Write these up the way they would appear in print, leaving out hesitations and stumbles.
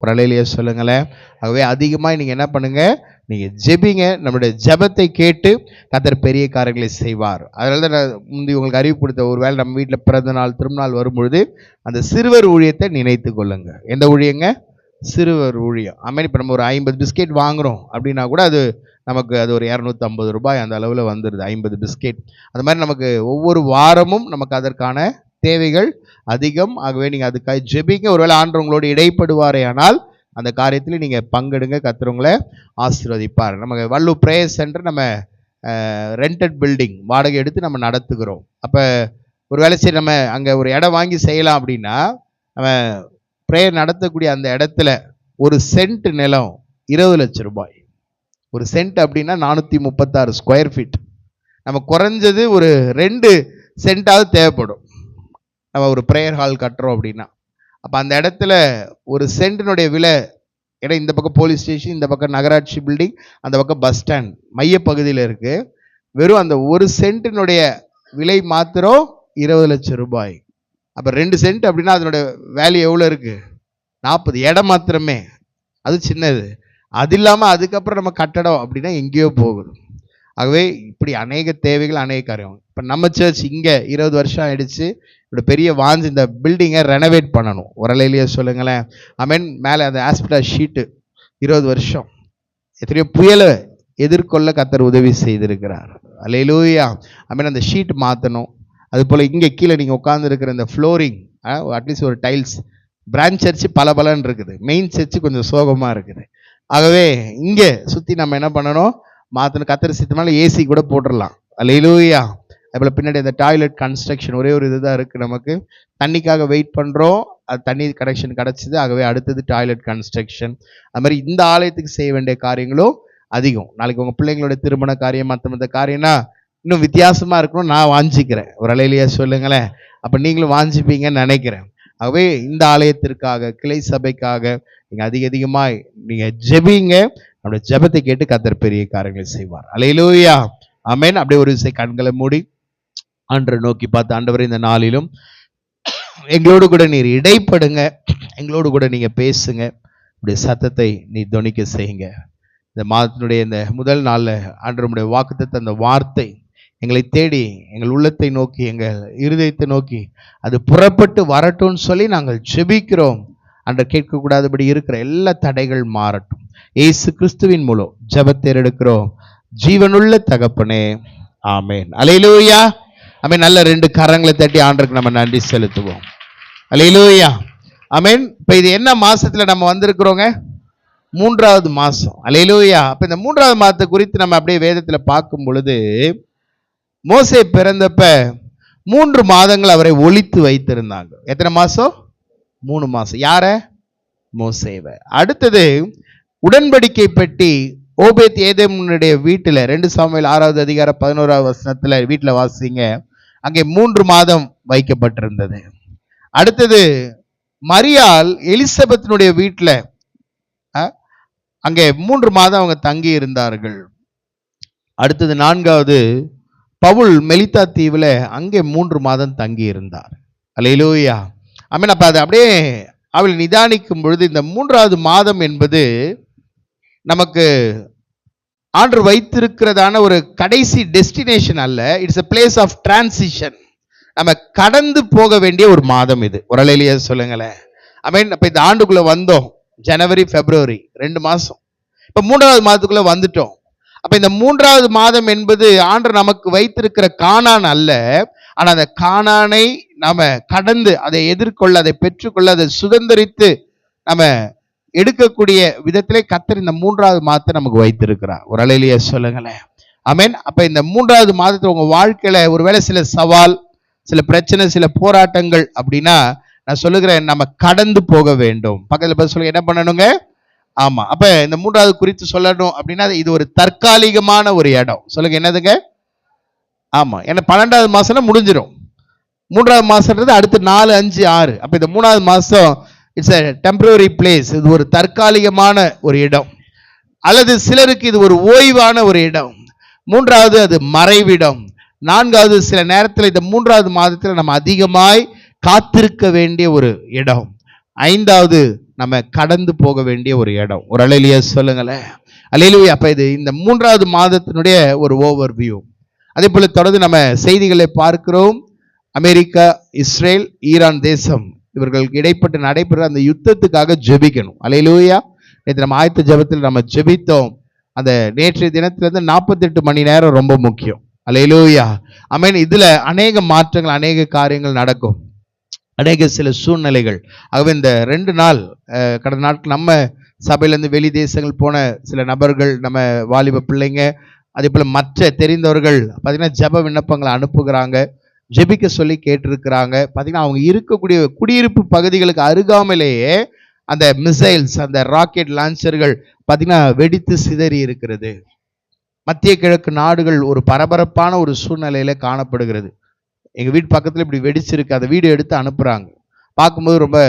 ஒரு அலையிலேயே சொல்லுங்களேன். ஆகவே அதிகமாக நீங்கள் என்ன பண்ணுங்க, நீங்கள் ஜெபிங்க. நம்முடைய ஜெபத்தை கேட்டு கர்த்தர் பெரிய காரியங்களை செய்வார். அதனால தான் நான் முந்தி உங்களுக்கு அறிவு கொடுத்த, ஒரு வேளை நம்ம வீட்டில் பிறந்த நாள் திருநாள் வரும்பொழுது அந்த சிறுவர் ஊழியத்தை நினைத்து கொள்ளுங்க. எந்த ஊழியங்க? சிறுவர் ஊழியம். ஆமாம். இப்போ நம்ம ஒரு 50 பிஸ்கெட் வாங்குகிறோம் அப்படின்னா கூட அது நமக்கு அது ஒரு 250 ரூபாய் அந்த அளவில் வந்துடுது, 50 பிஸ்கெட். அது மாதிரி நமக்கு ஒவ்வொரு வாரமும் நமக்கு அதற்கான தேவைகள் அதிகம். ஆகவே நீங்கள் அதுக்காக ஜெபிங்க. ஒருவேளை ஆண்டவர் உங்களோடு இடைப்படுவாரே ஆனால் அந்த காரியத்தில் நீங்கள் பங்கெடுங்க. கர்த்தர் உங்களை ஆசீர்வதிப்பார். நம்ம வள்ளூர் பிரேயர் சென்டர் நம்ம ரெண்டட் பில்டிங் வாடகை எடுத்து நம்ம நடத்துகிறோம். அப்போ ஒரு வேளை சரி நம்ம அங்கே ஒரு இடம் வாங்கி செய்யலாம் அப்படின்னா, நம்ம ப்ரேயர் நடத்தக்கூடிய அந்த இடத்துல ஒரு சென்ட் நிலம் 20 லட்சம் ரூபாய். ஒரு சென்ட் அப்படின்னா 436 ஸ்கொயர் ஃபீட். நம்ம குறைஞ்சது ஒரு 2 சென்ட்டாவது தேவைப்படும் நம்ம ஒரு ப்ரேயர் ஹால் கட்டுறோம் அப்படின்னா. அப்போ அந்த இடத்துல ஒரு சென்ட்டினுடைய விலை, ஏன்னா இந்த பக்கம் போலீஸ் ஸ்டேஷன், இந்த பக்கம் நகராட்சி பில்டிங், அந்த பக்கம் பஸ் ஸ்டாண்ட் மையப்பகுதியில் இருக்குது. வெறும் அந்த ஒரு சென்ட்டினுடைய விலை மாத்திரம் 20 லட்சம் ரூபாய். அப்போ 2 சென்ட் அப்படின்னா அதனுடைய வேல்யூ எவ்வளோ இருக்குது? 40. இடம் மாத்திரமே, அது சின்னது. அது இல்லாமல் அதுக்கப்புறம் நம்ம கட்டடம் அப்படின்னா எங்கேயோ போகுது. ஆகவே இப்படி அநேக தேவைகள், அநேக காரியம். இப்போ நம்ம சர்ச் இங்கே 20 வருஷம் ஆயிடுச்சு. இப்படி பெரிய வாஞ்சி இந்த பில்டிங்கை ரெனோவேட் பண்ணணும். உரலையிலேயே சொல்லுங்களேன். ஆமென். மேலே அந்த ஆஸ்பெட்டாஸ் ஷீட்டு 20 வருஷம். எத்தனையோ புயலை எதிர்கொள்ள கர்த்தர் உதவி செய்திருக்கிறார். அல்லேலூயா. ஆமென். அந்த ஷீட் மாற்றணும். அதுபோல் இங்கே கீழே நீங்கள் உட்கார்ந்துருக்கிற இந்த ஃப்ளோரிங், அட்லீஸ்ட் ஒரு டைல்ஸ். பிரான்ச் சர்ச்சு பலபலன்னு இருக்குது, மெயின் சர்ச்சு கொஞ்சம் சோகமாக இருக்குது. ஆகவே இங்கே சுற்றி நம்ம என்ன பண்ணணும்? மாற்றணும். கர்த்தர் சித்தமால ஏசி கூட போட்டுடலாம். அல்லேலூயா. அதுபோல் பின்னாடி அந்த டாய்லெட் கன்ஸ்ட்ரக்ஷன் ஒரே ஒரு இதுதான் இருக்குது. நமக்கு தண்ணிக்காக வெயிட் பண்ணுறோம், அது தண்ணி கனெக்ஷன் கிடச்சிது. ஆகவே அடுத்தது டாய்லெட் கன்ஸ்ட்ரக்ஷன். அது மாதிரி இந்த ஆலயத்துக்கு செய்ய வேண்டிய காரியங்களும் அதிகம். நாளைக்கு உங்கள் பிள்ளைங்களோட திருமண காரியம், மற்ற காரியம்னா இன்னும் வித்தியாசமாக இருக்கணும் நான் வாஞ்சிக்கிறேன். ஒரு அலையிலேயே சொல்லுங்களேன். அப்போ நீங்களும் வாஞ்சிப்பீங்கன்னு நினைக்கிறேன். ஆகவே இந்த ஆலயத்திற்காக, கிளை சபைக்காக நீங்கள் அதிகமாக நீங்கள் ஜெபிங்க. நம்முடைய ஜெபத்தை கேட்டு கர்த்தர் பெரிய காரியங்களை செய்வார். அல்லேலூயா. ஆமென். அப்படியே ஒரு விசை கண்களை மூடி ஆண்டவரை நோக்கி பார்த்து, ஆண்டவரே இந்த நாளிலும் எங்களோடு கூட நீர் இடைப்படுங்க, எங்களோடு கூட நீங்கள் பேசுங்க, உடைய சத்தத்தை நீ தொனிக்க செய்யுங்க. இந்த மாதத்தினுடைய இந்த முதல் நாளில் ஆண்டவருடைய வாக்குத்தத்த அந்த வார்த்தை எங்களை தேடி எங்கள் உள்ளத்தை நோக்கி, எங்கள் இருதயத்தை நோக்கி அது புறப்பட்டு வரட்டும்னு சொல்லி நாங்கள் ஜெபிக்கிறோம். அன்று கேட்கக்கூடாதபடி இருக்கிற எல்லா தடைகள் மாறட்டும். இயேசு கிறிஸ்துவின் மூலம் ஜெபத்தை எடுக்கிறோம் ஜீவனுள்ள தகப்பனே. ஆமென். அல்லேலூயா. ஆமென். நல்ல 2 கரங்களை தட்டி ஆண்டவருக்கு நம்ம நன்றி செலுத்துவோம். அல்லேலூயா. ஆமென். இப்போ இது என்ன மாசத்துல நம்ம வந்திருக்கிறோங்க? 3வது மாசம். அல்லேலூயா. அப்போ இந்த 3வது மாதத்தை குறித்து நம்ம அப்படியே வேதத்தில் பார்க்கும் பொழுது, மோசே பிறந்தப்ப 3 மாதங்கள் அவரை ஒளித்து வைத்திருந்தாங்க. எத்தனை மாசம்? 3 மாசம். யார? மோசேவை. அடுத்தது உடன்படிக்கை பெட்டி ஓபேத் ஏதேமுடைய வீட்டில் 2 சாமுவேல் 6வது அதிகாரம் 11வது வசனத்துல வீட்டில் வாசிங்க. அங்கே 3 மாதம் வைக்கப்பட்டிருந்தது. அடுத்தது மரியாள் எலிசபெத்தினுடைய வீட்டில் அங்கே 3 மாதம் அவங்க தங்கி இருந்தார்கள். அடுத்தது 4வது பவுல் மெலித்தா தீவில் அங்கே 3 மாதம் தங்கி இருந்தார். அல்லேலூயா. ஆமென். அப்போ அது அப்படியே அவள் நிதானிக்கும் பொழுது இந்த 3வது மாதம் என்பது நமக்கு ஆண்டவர் வைத்திருக்கிறதான ஒரு கடைசி டெஸ்டினேஷன் அல்ல. It's a place of transition. நம்ம கடந்து போக வேண்டிய ஒரு மாதம் இது. உரலையிலேயே சொல்லுங்களேன். ஆமென். அப்போ இந்த ஆண்டுக்குள்ளே வந்தோம். ஜனவரி, பிப்ரவரி 2 மாதம். இப்போ 3வது மாதத்துக்குள்ளே வந்துட்டோம். அப்போ இந்த 3வது மாதம் என்பது ஆண்டவர் நமக்கு வைத்திருக்கிற கானான் அல்ல. ஆனால் அந்த கானானை நாம கடந்து அதை எதிர்கொள்ள, அதை பெற்றுக்கொள்ள, அதை சுதந்திரித்து நம்ம எடுக்கக்கூடிய விதத்திலே கர்த்தர் இந்த 3வது மாதத்தை நமக்கு வைத்திருக்கிறார். ஒரு அலையிலேயே சொல்லுங்களேன். ஆமென். அப்போ இந்த 3வது மாதத்தில் உங்கள் வாழ்க்கையில் ஒருவேளை சில சவால், சில பிரச்சனை, சில போராட்டங்கள் அப்படின்னா நான் சொல்லுகிறேன், நம்ம கடந்து போக வேண்டும். பக்கத்தில் பார்த்து சொல்லுங்க, என்ன பண்ணணுங்க? ஆமாம். அப்போ இந்த 3வது குறித்து சொல்லணும் அப்படின்னா இது ஒரு தற்காலிகமான ஒரு இடம். சொல்லுங்க, என்னதுங்க? ஆமாம். ஏன்னா 12வது மாதம்னா முடிஞ்சிடும். 3வது மாதம்ன்றது அடுத்து 4, 5, 6. அப்போ இந்த 3வது மாதம் இட்ஸ் a டெம்பரரி பிளேஸ். இது ஒரு தற்காலிகமான ஒரு இடம், அல்லது சிலருக்கு இது ஒரு ஓய்வான ஒரு இடம். 3வது அது மறைவிடம். 4வது சில நேரத்தில் இந்த 3வது மாதத்தில் நம்ம அதிகமாய் காத்திருக்க வேண்டிய ஒரு இடம். 5வது நம்ம கடந்து போக வேண்டிய ஒரு இடம். ஒரு அல்லேலூயா சொல்லுங்களேன். அல்லேலூயா. அப்ப இது இந்த 3வது மாதத்தினுடைய ஒரு ஓவர் வியூ. அதே போல தொடர்ந்து நம்ம செய்திகளை பார்க்கிறோம். அமெரிக்கா, இஸ்ரேல், ஈரான் தேசம் இவர்களுக்கு இடைப்பட்டு நடைபெற அந்த யுத்தத்துக்காக ஜெபிக்கணும். அல்லேலூயா. நேற்று நம்ம ஆயத்த ஜெபத்தில் நம்ம ஜெபித்தோம். அந்த நேற்றைய தினத்திலிருந்து 48 மணி நேரம் ரொம்ப முக்கியம். அல்லேலூயா. ஆமென். இதுல அநேக மாற்றங்கள், அநேக காரியங்கள் நடக்கும், அநேக சில சூழ்நிலைகள். ஆகவே இந்த 2 நாள் கடந்த நாட்கள் நம்ம சபையிலேருந்து வெளி தேசங்கள் போன சில நபர்கள், நம்ம வாலிப பிள்ளைங்க, அதே போல் மற்ற தெரிந்தவர்கள் பார்த்தீங்கன்னா ஜெப விண்ணப்பங்களை அனுப்புகிறாங்க, ஜெபிக்க சொல்லி கேட்டிருக்கிறாங்க. பார்த்தீங்கன்னா அவங்க இருக்கக்கூடிய குடியிருப்பு பகுதிகளுக்கு அருகாமலேயே அந்த மிசைல்ஸ், அந்த ராக்கெட் லான்ச்சர்கள் பார்த்தீங்கன்னா வெடித்து சிதறி இருக்கிறது. மத்திய கிழக்கு நாடுகள் ஒரு பரபரப்பான ஒரு சூழ்நிலையில காணப்படுகிறது. எங்கள் வீட்டு பக்கத்தில் இப்படி வெடிச்சிருக்கு, அந்த வீடியோ எடுத்து அனுப்புகிறாங்க. பார்க்கும்போது ரொம்ப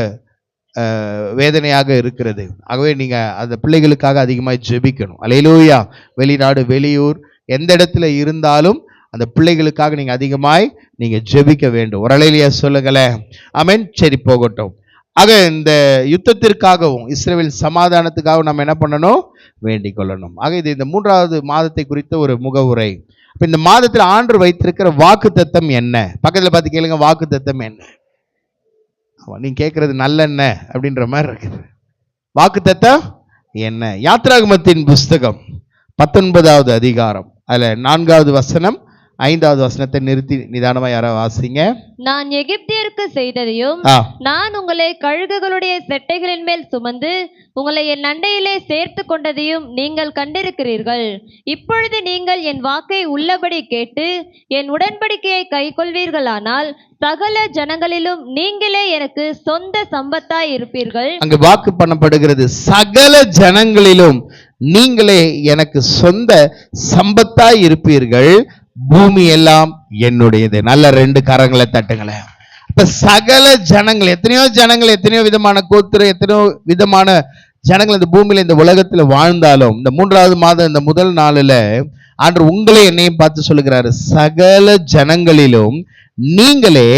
வேதனையாக இருக்கிறது. ஆகவே நீங்கள் அந்த பிள்ளைகளுக்காக அதிகமாக ஜெபிக்கணும். அல்லேலூயா. வெளிநாடு, வெளியூர், எந்த இடத்துல இருந்தாலும் அந்த பிள்ளைகளுக்காக நீங்கள் அதிகமாய் நீங்கள் ஜெபிக்க வேண்டும். ஒரு அல்லேலூயா சொல்லுங்களேன். ஆமென். சரி, போகட்டும். ஆக இந்த யுத்தத்திற்காகவும் இஸ்ரவேல் சமாதானத்துக்காகவும் நம்ம என்ன பண்ணணும்? வேண்டிக் கொள்ளணும். ஆக இது இந்த 3வது மாதத்தை குறித்த ஒரு முகவுரை. இப்போ இந்த மாதத்தில் ஆண்டவர் வைத்திருக்கிற வாக்குத்தத்தம் என்ன? பக்கத்தில் பார்த்து கேளுங்க, வாக்குத்தத்தம் என்ன? நீங்க கேட்கறது நல்லெண்ண அப்படின்ற மாதிரி இருக்குது. வாக்குத்தத்தம் என்ன? யாத்ராகமத்தின் புஸ்தகம் 19வது அதிகாரம், அதுல 4வது வசனம், 5வது வசனத்தை நிறுத்தி நிதானமா யாராவது வாசிங்க. நான் எகிப்தியருக்கு செய்ததையும் நான் உங்களை கழுகுகளுடைய செட்டைகளின் மேல் சுமந்து உங்களை என் அண்டையிலே சேர்த்து கொண்டதையும் நீங்கள் கண்டிருக்கிறீர்கள். இப்பொழுது நீங்கள் என் வாக்கை உள்ளபடி கேட்டு என் உடன்படிக்கையை கைக்கொள்வீர்களானால் சகல ஜனங்களிலும் நீங்களே எனக்கு சொந்த சம்பத்தாய் இருப்பீர்கள். அங்கு வாக்கு பண்ணப்படுகிறது, சகல ஜனங்களிலும் நீங்களே எனக்கு சொந்த சம்பத்தாய் இருப்பீர்கள், பூமி எல்லாம் என்னுடையது. நல்ல 2 கரங்களை தட்டுங்களேன். இப்ப சகல ஜனங்கள், எத்தனையோ ஜனங்கள், எத்தனையோ விதமான கோத்திரம், எத்தனையோ விதமான ஜனங்கள் இந்த பூமியில, இந்த உலகத்துல வாழ்ந்தாலும் இந்த 3வது மாதம் இந்த முதல் நாளில் ஆண்டவர் உங்களை என்னையும் பார்த்து சொல்லுகிறாரு, சகல ஜனங்களிலும் நீங்களே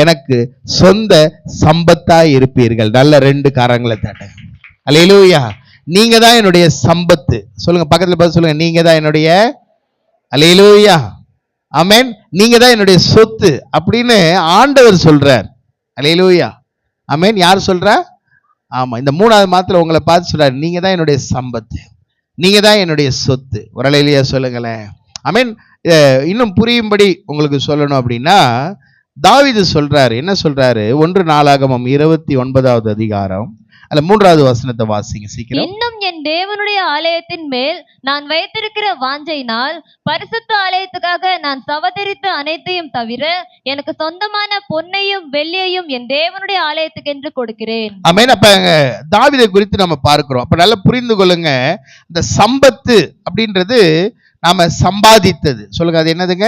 எனக்கு சொந்த சம்பத்தாய் இருப்பீர்கள். நல்ல 2 கரங்களை தட்டுங்க. அல்லேலூயா. நீங்க தான் என்னுடைய சம்பத்து. சொல்லுங்க, பக்கத்துல பார்த்து சொல்லுங்க, நீங்க தான் என்னுடைய, அல்லேலூயா, ஆமென், நீங்க தான் என்னுடைய சொத்து அப்படின்னு ஆண்டவர் சொல்றார். அல்லேலூயா, ஆமென். யார் சொல்றா? ஆமா, இந்த 3வது மாதத்துல உங்களை பார்த்து சொல்றாரு, நீங்க தான் என்னுடைய சம்பத்து, நீங்க தான் என்னுடைய சொத்து. ஒரு அல்லேலூயா சொல்லுங்களேன். ஆமென். இன்னும் புரியும்படி உங்களுக்கு சொல்லணும் அப்படின்னா, தாவீது சொல்றாரு, என்ன சொல்றாரு? 1 நாளாகமம் 29வது அதிகாரம், அல்ல 3வது வசனத்தை வாசிங்க சீக்கிரம். இன்னும் என் தேவனுடைய ஆலயத்தின் மேல் நான் வைத்திருக்கிற வாஞ்சையினால் பரிசுத்த ஆலயத்துக்காக நான் சவதரித்த அனைத்தையும் தவிர எனக்கு சொந்தமான பொன்னையும் வெள்ளியையும் என் தேவனுடைய ஆலயத்துக்கு என்று கொடுக்கிறேன். ஆமென். அப்ப தாவீதை குறித்து நம்ம பார்க்கிறோம். அப்ப நல்லா புரிந்து கொள்ளுங்க, இந்த சம்பத்து அப்படின்றது நாம சம்பாதித்தது. சொல்லுங்க, அது என்னதுங்க?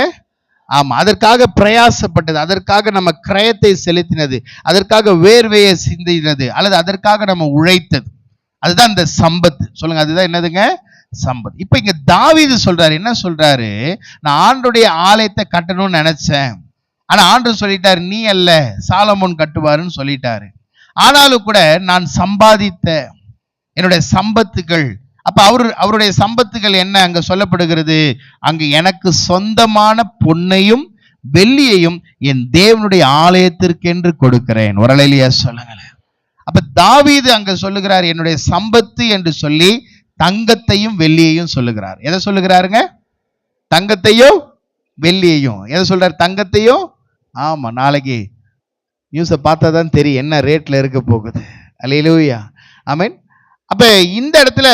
ஆமா, அதற்காக பிரயாசப்பட்டது, அதற்காக நம்ம கிரயத்தை செலுத்தினது, அதற்காக வேர்வையை சிந்தினது, அல்லது அதற்காக நம்ம உழைத்தது, அதுதான் இந்த சம்பத்து. சொல்லுங்க, அதுதான் என்னதுங்க? சம்பத்து. இப்ப இங்க தாவீது சொல்றாரு, என்ன சொல்றாரு? நான் ஆண்டவருடைய ஆலயத்தை கட்டணும்னு நினைச்சேன், ஆனா ஆண்டவர் சொல்லிட்டாரு, நீ அல்ல, சாலமோன் கட்டுவாருன்னு சொல்லிட்டாரு. ஆனாலும் கூட நான் சம்பாதித்த என்னுடைய சம்பத்துகள், அப்ப அவருடைய சம்பத்துகள் என்ன அங்க சொல்லப்படுகிறது? அங்கு எனக்கு சொந்தமான பொன்னையும் வெள்ளியையும் என் தேவனுடைய ஆலயத்திற்கென்று கொடுக்கிறேன். ஒரு அல்லேலூயா சொல்லுங்களேன். அப்ப தாவீது அங்க சொல்லுகிறார், என்னுடைய சம்பத்து என்று சொல்லி தங்கத்தையும் வெள்ளியையும் சொல்லுகிறார். எதை சொல்லுகிறாருங்க? தங்கத்தையும் வெள்ளியையும். எதை சொல்றாரு? தங்கத்தையும். ஆமா, நாளைக்கு நியூஸை பார்த்தா தான் தெரியும் என்ன ரேட்ல இருக்க போகுது. அல்லேலூயா, ஆமென். அப்ப இந்த இடத்துல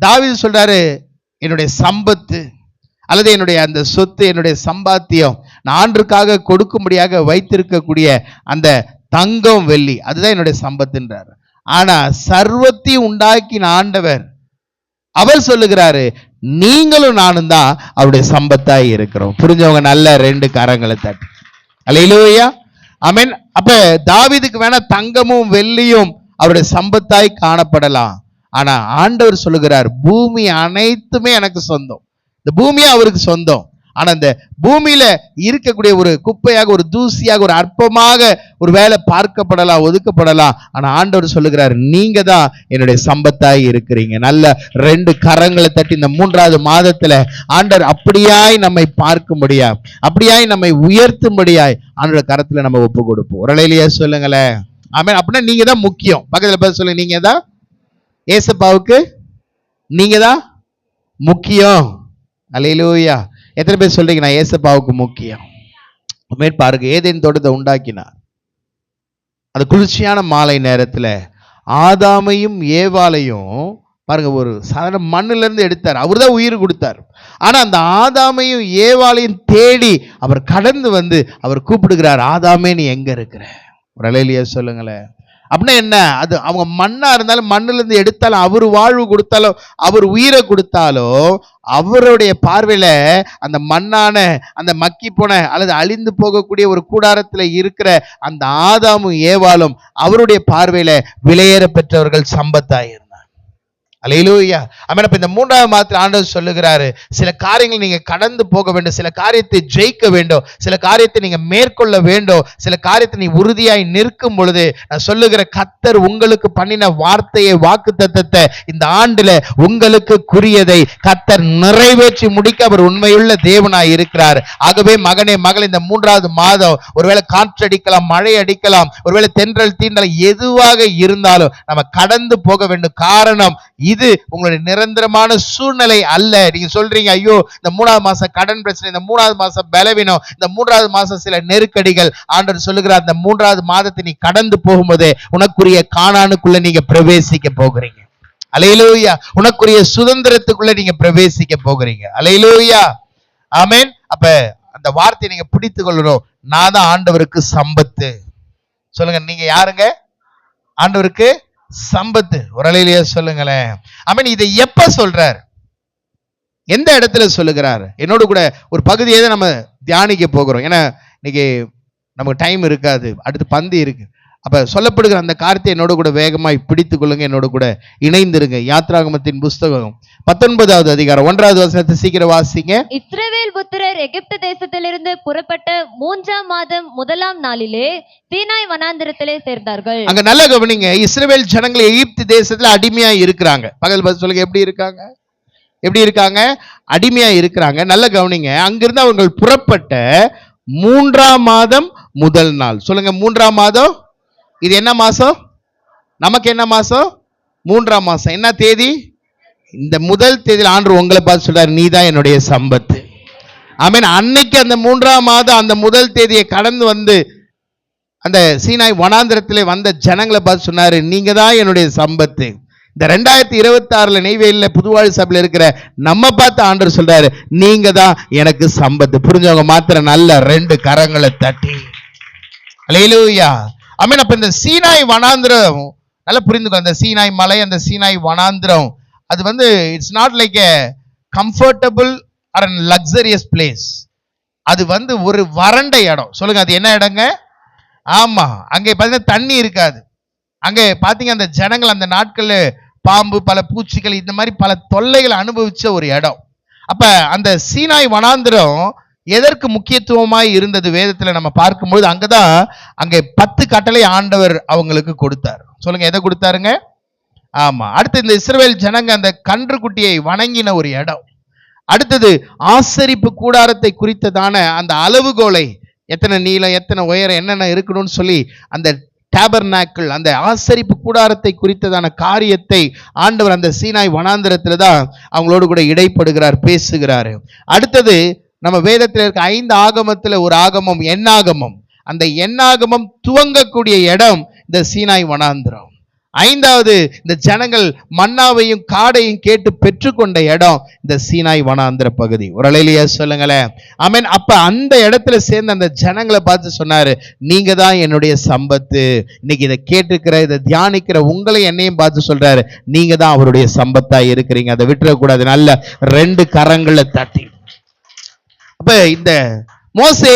தாவீது சொல்றாரு, என்னுடைய சம்பத்து அல்லது என்னுடைய அந்த சொத்து, என்னுடைய சம்பாத்தியம், நான் ஆண்டுக்காக கொடுக்கும்படியாக வைத்திருக்கக்கூடிய அந்த தங்கம் வெள்ளி, அதுதான் என்னுடைய சம்பத்துன்றார். ஆனா சர்வத்தையும் உண்டாக்கின ஆண்டவர் அவர் சொல்லுகிறாரு, நீங்களும் நானும் தான் அவருடைய சம்பத்தாய் இருக்கிறோம். புரிஞ்சவங்க நல்ல 2 கரங்களை தட்டு. அல்லேலூயா, ஆமென். அப்ப தாவீதுக்கு வேணா தங்கமும் வெள்ளியும் அவருடைய சம்பத்தாய் காணப்படலாம், ஆனா ஆண்டவர் சொல்லுகிறார், பூமி அனைத்துமே எனக்கு சொந்தம். இந்த பூமியே அவருக்கு சொந்தம். ஆனா இந்த பூமியில இருக்கக்கூடிய ஒரு குப்பையாக, ஒரு தூசியாக, ஒரு அற்பமாக ஒரு வேலை பார்க்கப்படலாம், ஒதுக்கப்படலாம். ஆனா ஆண்டவர் சொல்லுகிறார், நீங்க தான் என்னுடைய சம்பத்தாய் இருக்கிறீங்க. நல்ல 2 கரங்களை தட்டி இந்த 3வது மாதத்துல ஆண்டவர் அப்படியாய் நம்மை பார்க்கும்படியா, அப்படியாய் நம்மை உயர்த்தும்படியாய் ஆண்டோட கரத்துல நம்ம ஒப்பு கொடுப்போம். ஒரு அலையிலேயே சொல்லுங்களேன். ஆமென். அப்படின்னா நீங்க தான் முக்கியம். பக்கத்துல பார்த்து சொல்லுங்க, நீங்க தான் ஏசப்பாவுக்கு, நீங்க தான் முக்கியம். அல்லேலூயா. எத்தனை பேர் சொல்றீங்க நான் ஏசப்பாவுக்கு முக்கியம்? ஆமென். பாருங்க, ஏதேன் தோட்டத்தை உண்டாக்கினார். அந்த குளிர்ச்சியான மாலை நேரத்துல ஆதாமையும் ஏவாளையும் பாருங்க ஒரு சாதாரண மண்ணுல இருந்து எடுத்தார். அவர் தான் உயிர் கொடுத்தார். ஆனா அந்த ஆதாமையும் ஏவாளையும் தேடி அவர் கடந்து வந்து அவர் கூப்பிடுகிறார், ஆதாமே நீ எங்க இருக்கிற? ஒரு அலையிலேயே சொல்லுங்களேன். அப்படின்னா என்ன? அது அவங்க மண்ணா இருந்தாலும், மண்ணுல இருந்து எடுத்தாலும், அவர் வாழ்வு கொடுத்தாலும், அவர் உயிரை கொடுத்தாலும், அவருடைய பார்வையில அந்த மண்ணான, அந்த மக்கி போன அல்லது அழிந்து போகக்கூடிய ஒரு கூடாரத்துல இருக்கிற அந்த ஆதாமும் ஏவாளும் அவருடைய பார்வையில விலையேற பெற்றவர்கள், சம்பத்தாயிருந்தார். அல்லேலூயா. ஆமென். அப்ப இந்த 3வது மாதத்தில் ஆண்டவர் சொல்லுகிறாரு, சில காரியங்களை நீங்க கடந்து போக வேண்டும், சில காரியத்தை ஜெயிக்க வேண்டும், சில காரியத்தை நீங்க மேற்கொள்ள வேண்டும், சில காரியத்தை நீ உறுதியாய் நிற்கும் பொழுது நான் சொல்லுகிற கர்த்தர் உங்களுக்கு பண்ணின வார்த்தையை, வாக்குத்தத்தத்தை இந்த ஆண்டுல உங்களுக்கு குறியதை கர்த்தர் நிறைவேற்றி முடிக்க அவர் உண்மையுள்ள தேவனாய் இருக்கிறார். ஆகவே மகனே, மகள், இந்த 3வது மாதம் ஒருவேளை காற்றடிக்கலாம், மழை அடிக்கலாம், ஒருவேளை தென்றல் தீண்டல், எதுவாக இருந்தாலும் நம்ம கடந்து போக வேண்டும். காரணம், இது உங்களுடைய நிரந்தரமான சூழ்நிலை அல்ல. நீங்க சொல்றீங்க, ஐயோ இந்த 3வது மாசம் கடன் பிரச்சனை, இந்த 3வது மாசம் பலவீனம், இந்த 3வது மாசம் சில நெருக்கடிகள். ஆண்டவர் சொல்லுகிறார், இந்த 3வது மாதத்தை நீ கடந்து போகும்போதே உனக்குரிய கானானுக்குள்ள நீங்க பிரவேசிக்க போகிறீங்க. அல்லேலூயா. உனக்குரிய சுதந்திரத்துக்குள்ள நீங்க பிரவேசிக்க போகிறீங்க. அல்லேலூயா. ஆமென். அப்ப அந்த வார்த்தையை நீங்க பிடித்து கொள்ளணும். நான் தான் ஆண்டவருக்கு சம்பத்து. சொல்லுங்க, நீங்க யாருங்க? ஆண்டவருக்கு சம்பத்து. ஒரு அலையிலேயே சொல்லுங்களேன். ஆமென். இதை எப்ப சொல்றார்? எந்த இடத்துல சொல்லுகிறார்? என்னோடு கூட ஒரு பகுதியை தான் நம்ம தியானிக்க போகிறோம். ஏன்னா இன்னைக்கு நமக்கு டைம் இருக்காது, அடுத்து பந்தி இருக்கு. அப்ப சொல்லப்படுகிற அந்த காரியத்தை என்னோட கூட வேகமாய் பிடித்துக் கொள்ளுங்க, என்னோட கூட இணைந்திருங்க. யாத்ராகமத்தின் புஸ்தகம் 19வது அதிகாரம் 1வது வசனத்தை சீக்கிரம் வாசிங்க. இஸ்ரவேல் புத்திரர் எகிப்து தேசத்திலிருந்து புறப்பட்ட 3ஆம் மாதம் 1ஆம் நாளிலே சீனாய் வனாந்திரத்திலே சேர்ந்தார்கள். அங்க நல்ல கவனிங்க, இஸ்ரவேல் ஜனங்கள் எகிப்து தேசத்துல அடிமையா இருக்கிறாங்க. பகல் பஸ் சொல்லுங்க, எப்படி இருக்காங்க? எப்படி இருக்காங்க? அடிமையா இருக்கிறாங்க. நல்ல கவனிங்க, அங்கிருந்து அவர்கள் புறப்பட்ட 3ஆம் மாதம் 1 நாள். சொல்லுங்க, 3ஆம் மாதம். இது என்ன மாசம்? நமக்கு என்ன மாசம்? 3ஆம் மாசம். என்ன தேதி? இந்த 1 தேதியில் ஆண்டவர் உங்களை பார்த்து சொல்றாரு, நீ தான் என்னுடைய சம்பத்து. ஆமென். அன்னைக்கு அந்த 3ஆம் மாதம் அந்த 1 தேதியை கடந்து வந்து அந்த சீனாய் வனாந்திரத்திலே வந்த ஜனங்களை பார்த்து சொன்னாரு, நீங்க தான் என்னுடைய சம்பத்து. இந்த 2026 நெய்வேலியில புதுவாழ்வு சபையில் இருக்கிற நம்ம பார்த்து ஆண்டவர் சொல்றாரு, நீங்க தான் எனக்கு சம்பத்து. புரிஞ்சவங்க மாத்திரம் நல்ல 2 கரங்களை தட்டி அல்லேலூயா. ஆமென். அப்ப இந்த சீனாய் வனாந்திரம் நல்லா புரிந்துக்கோ. அந்த சீனாய் மலை, அந்த சீனாய் வனாந்திரம், அது வந்து it's not like a comfortable or an luxurious place. அது வந்து ஒரு வறண்ட இடம். சொல்லுங்க, அது என்ன இடங்க? ஆமா, அங்கே பார்த்தீங்கன்னா தண்ணி இருக்காது. அங்கே பார்த்தீங்க அந்த ஜனங்கள் அந்த நாட்கள்ல பாம்பு, பல பூச்சிகள், இந்த மாதிரி பல தொல்லைகளை அனுபவிச்ச ஒரு இடம். அப்ப அந்த சீனாய் வனாந்திரம் எதற்கு முக்கியத்துவமாய் இருந்தது வேதத்துல நம்ம பார்க்கும்போது, அங்கதான் அங்கே 10 கட்டளை ஆண்டவர் அவங்களுக்கு கொடுத்தார். சொல்லுங்க, எதை கொடுத்தாருங்க? ஆமா. அடுத்து இந்த இஸ்ரவேல் ஜனங்க அந்த கன்றுக்குட்டியை வணங்கின ஒரு இடம். அடுத்தது ஆசரிப்பு கூடாரத்தை குறித்ததான அந்த அளவுகோலை, எத்தனை நீளம், எத்தனை உயரம், என்னென்ன இருக்கணும்னு சொல்லி அந்த டேபர்நாக்கிள், அந்த ஆசரிப்பு கூடாரத்தை குறித்ததான காரியத்தை ஆண்டவர் அந்த சீனாய் வனாந்திரத்துல தான் அவங்களோடு கூட இடைப்படுகிறார், பேசுகிறாரு. அடுத்தது நம்ம வேதத்தில் இருக்க 5 ஆகமத்துல ஒரு ஆகமம் எண்ணாகமம். அந்த எண்ணாகமம் துவங்கக்கூடிய இடம் இந்த சீனாய் வனாந்திரம். 5வது இந்த ஜனங்கள் மன்னாவையும் காடையும் கேட்டு பெற்றுக்கொண்ட இடம் இந்த சீனாய் வனாந்திர பகுதி. ஒரு அலையிலேயே சொல்லுங்களேன். ஆமென். அப்ப அந்த இடத்துல சேர்ந்த அந்த ஜனங்களை பார்த்து சொன்னாரு, நீங்க தான் என்னுடைய சம்பத்து. இன்னைக்கு இதை கேட்டுக்கிற, இதை தியானிக்கிற உங்களை என்னையும் பார்த்து சொல்றாரு, நீங்க தான் அவருடைய சம்பத்தா இருக்கிறீங்க. அதை விட்டுறக்கூடாது. நல்ல 2 கரங்களை தட்டி. அப்ப இந்த மோசே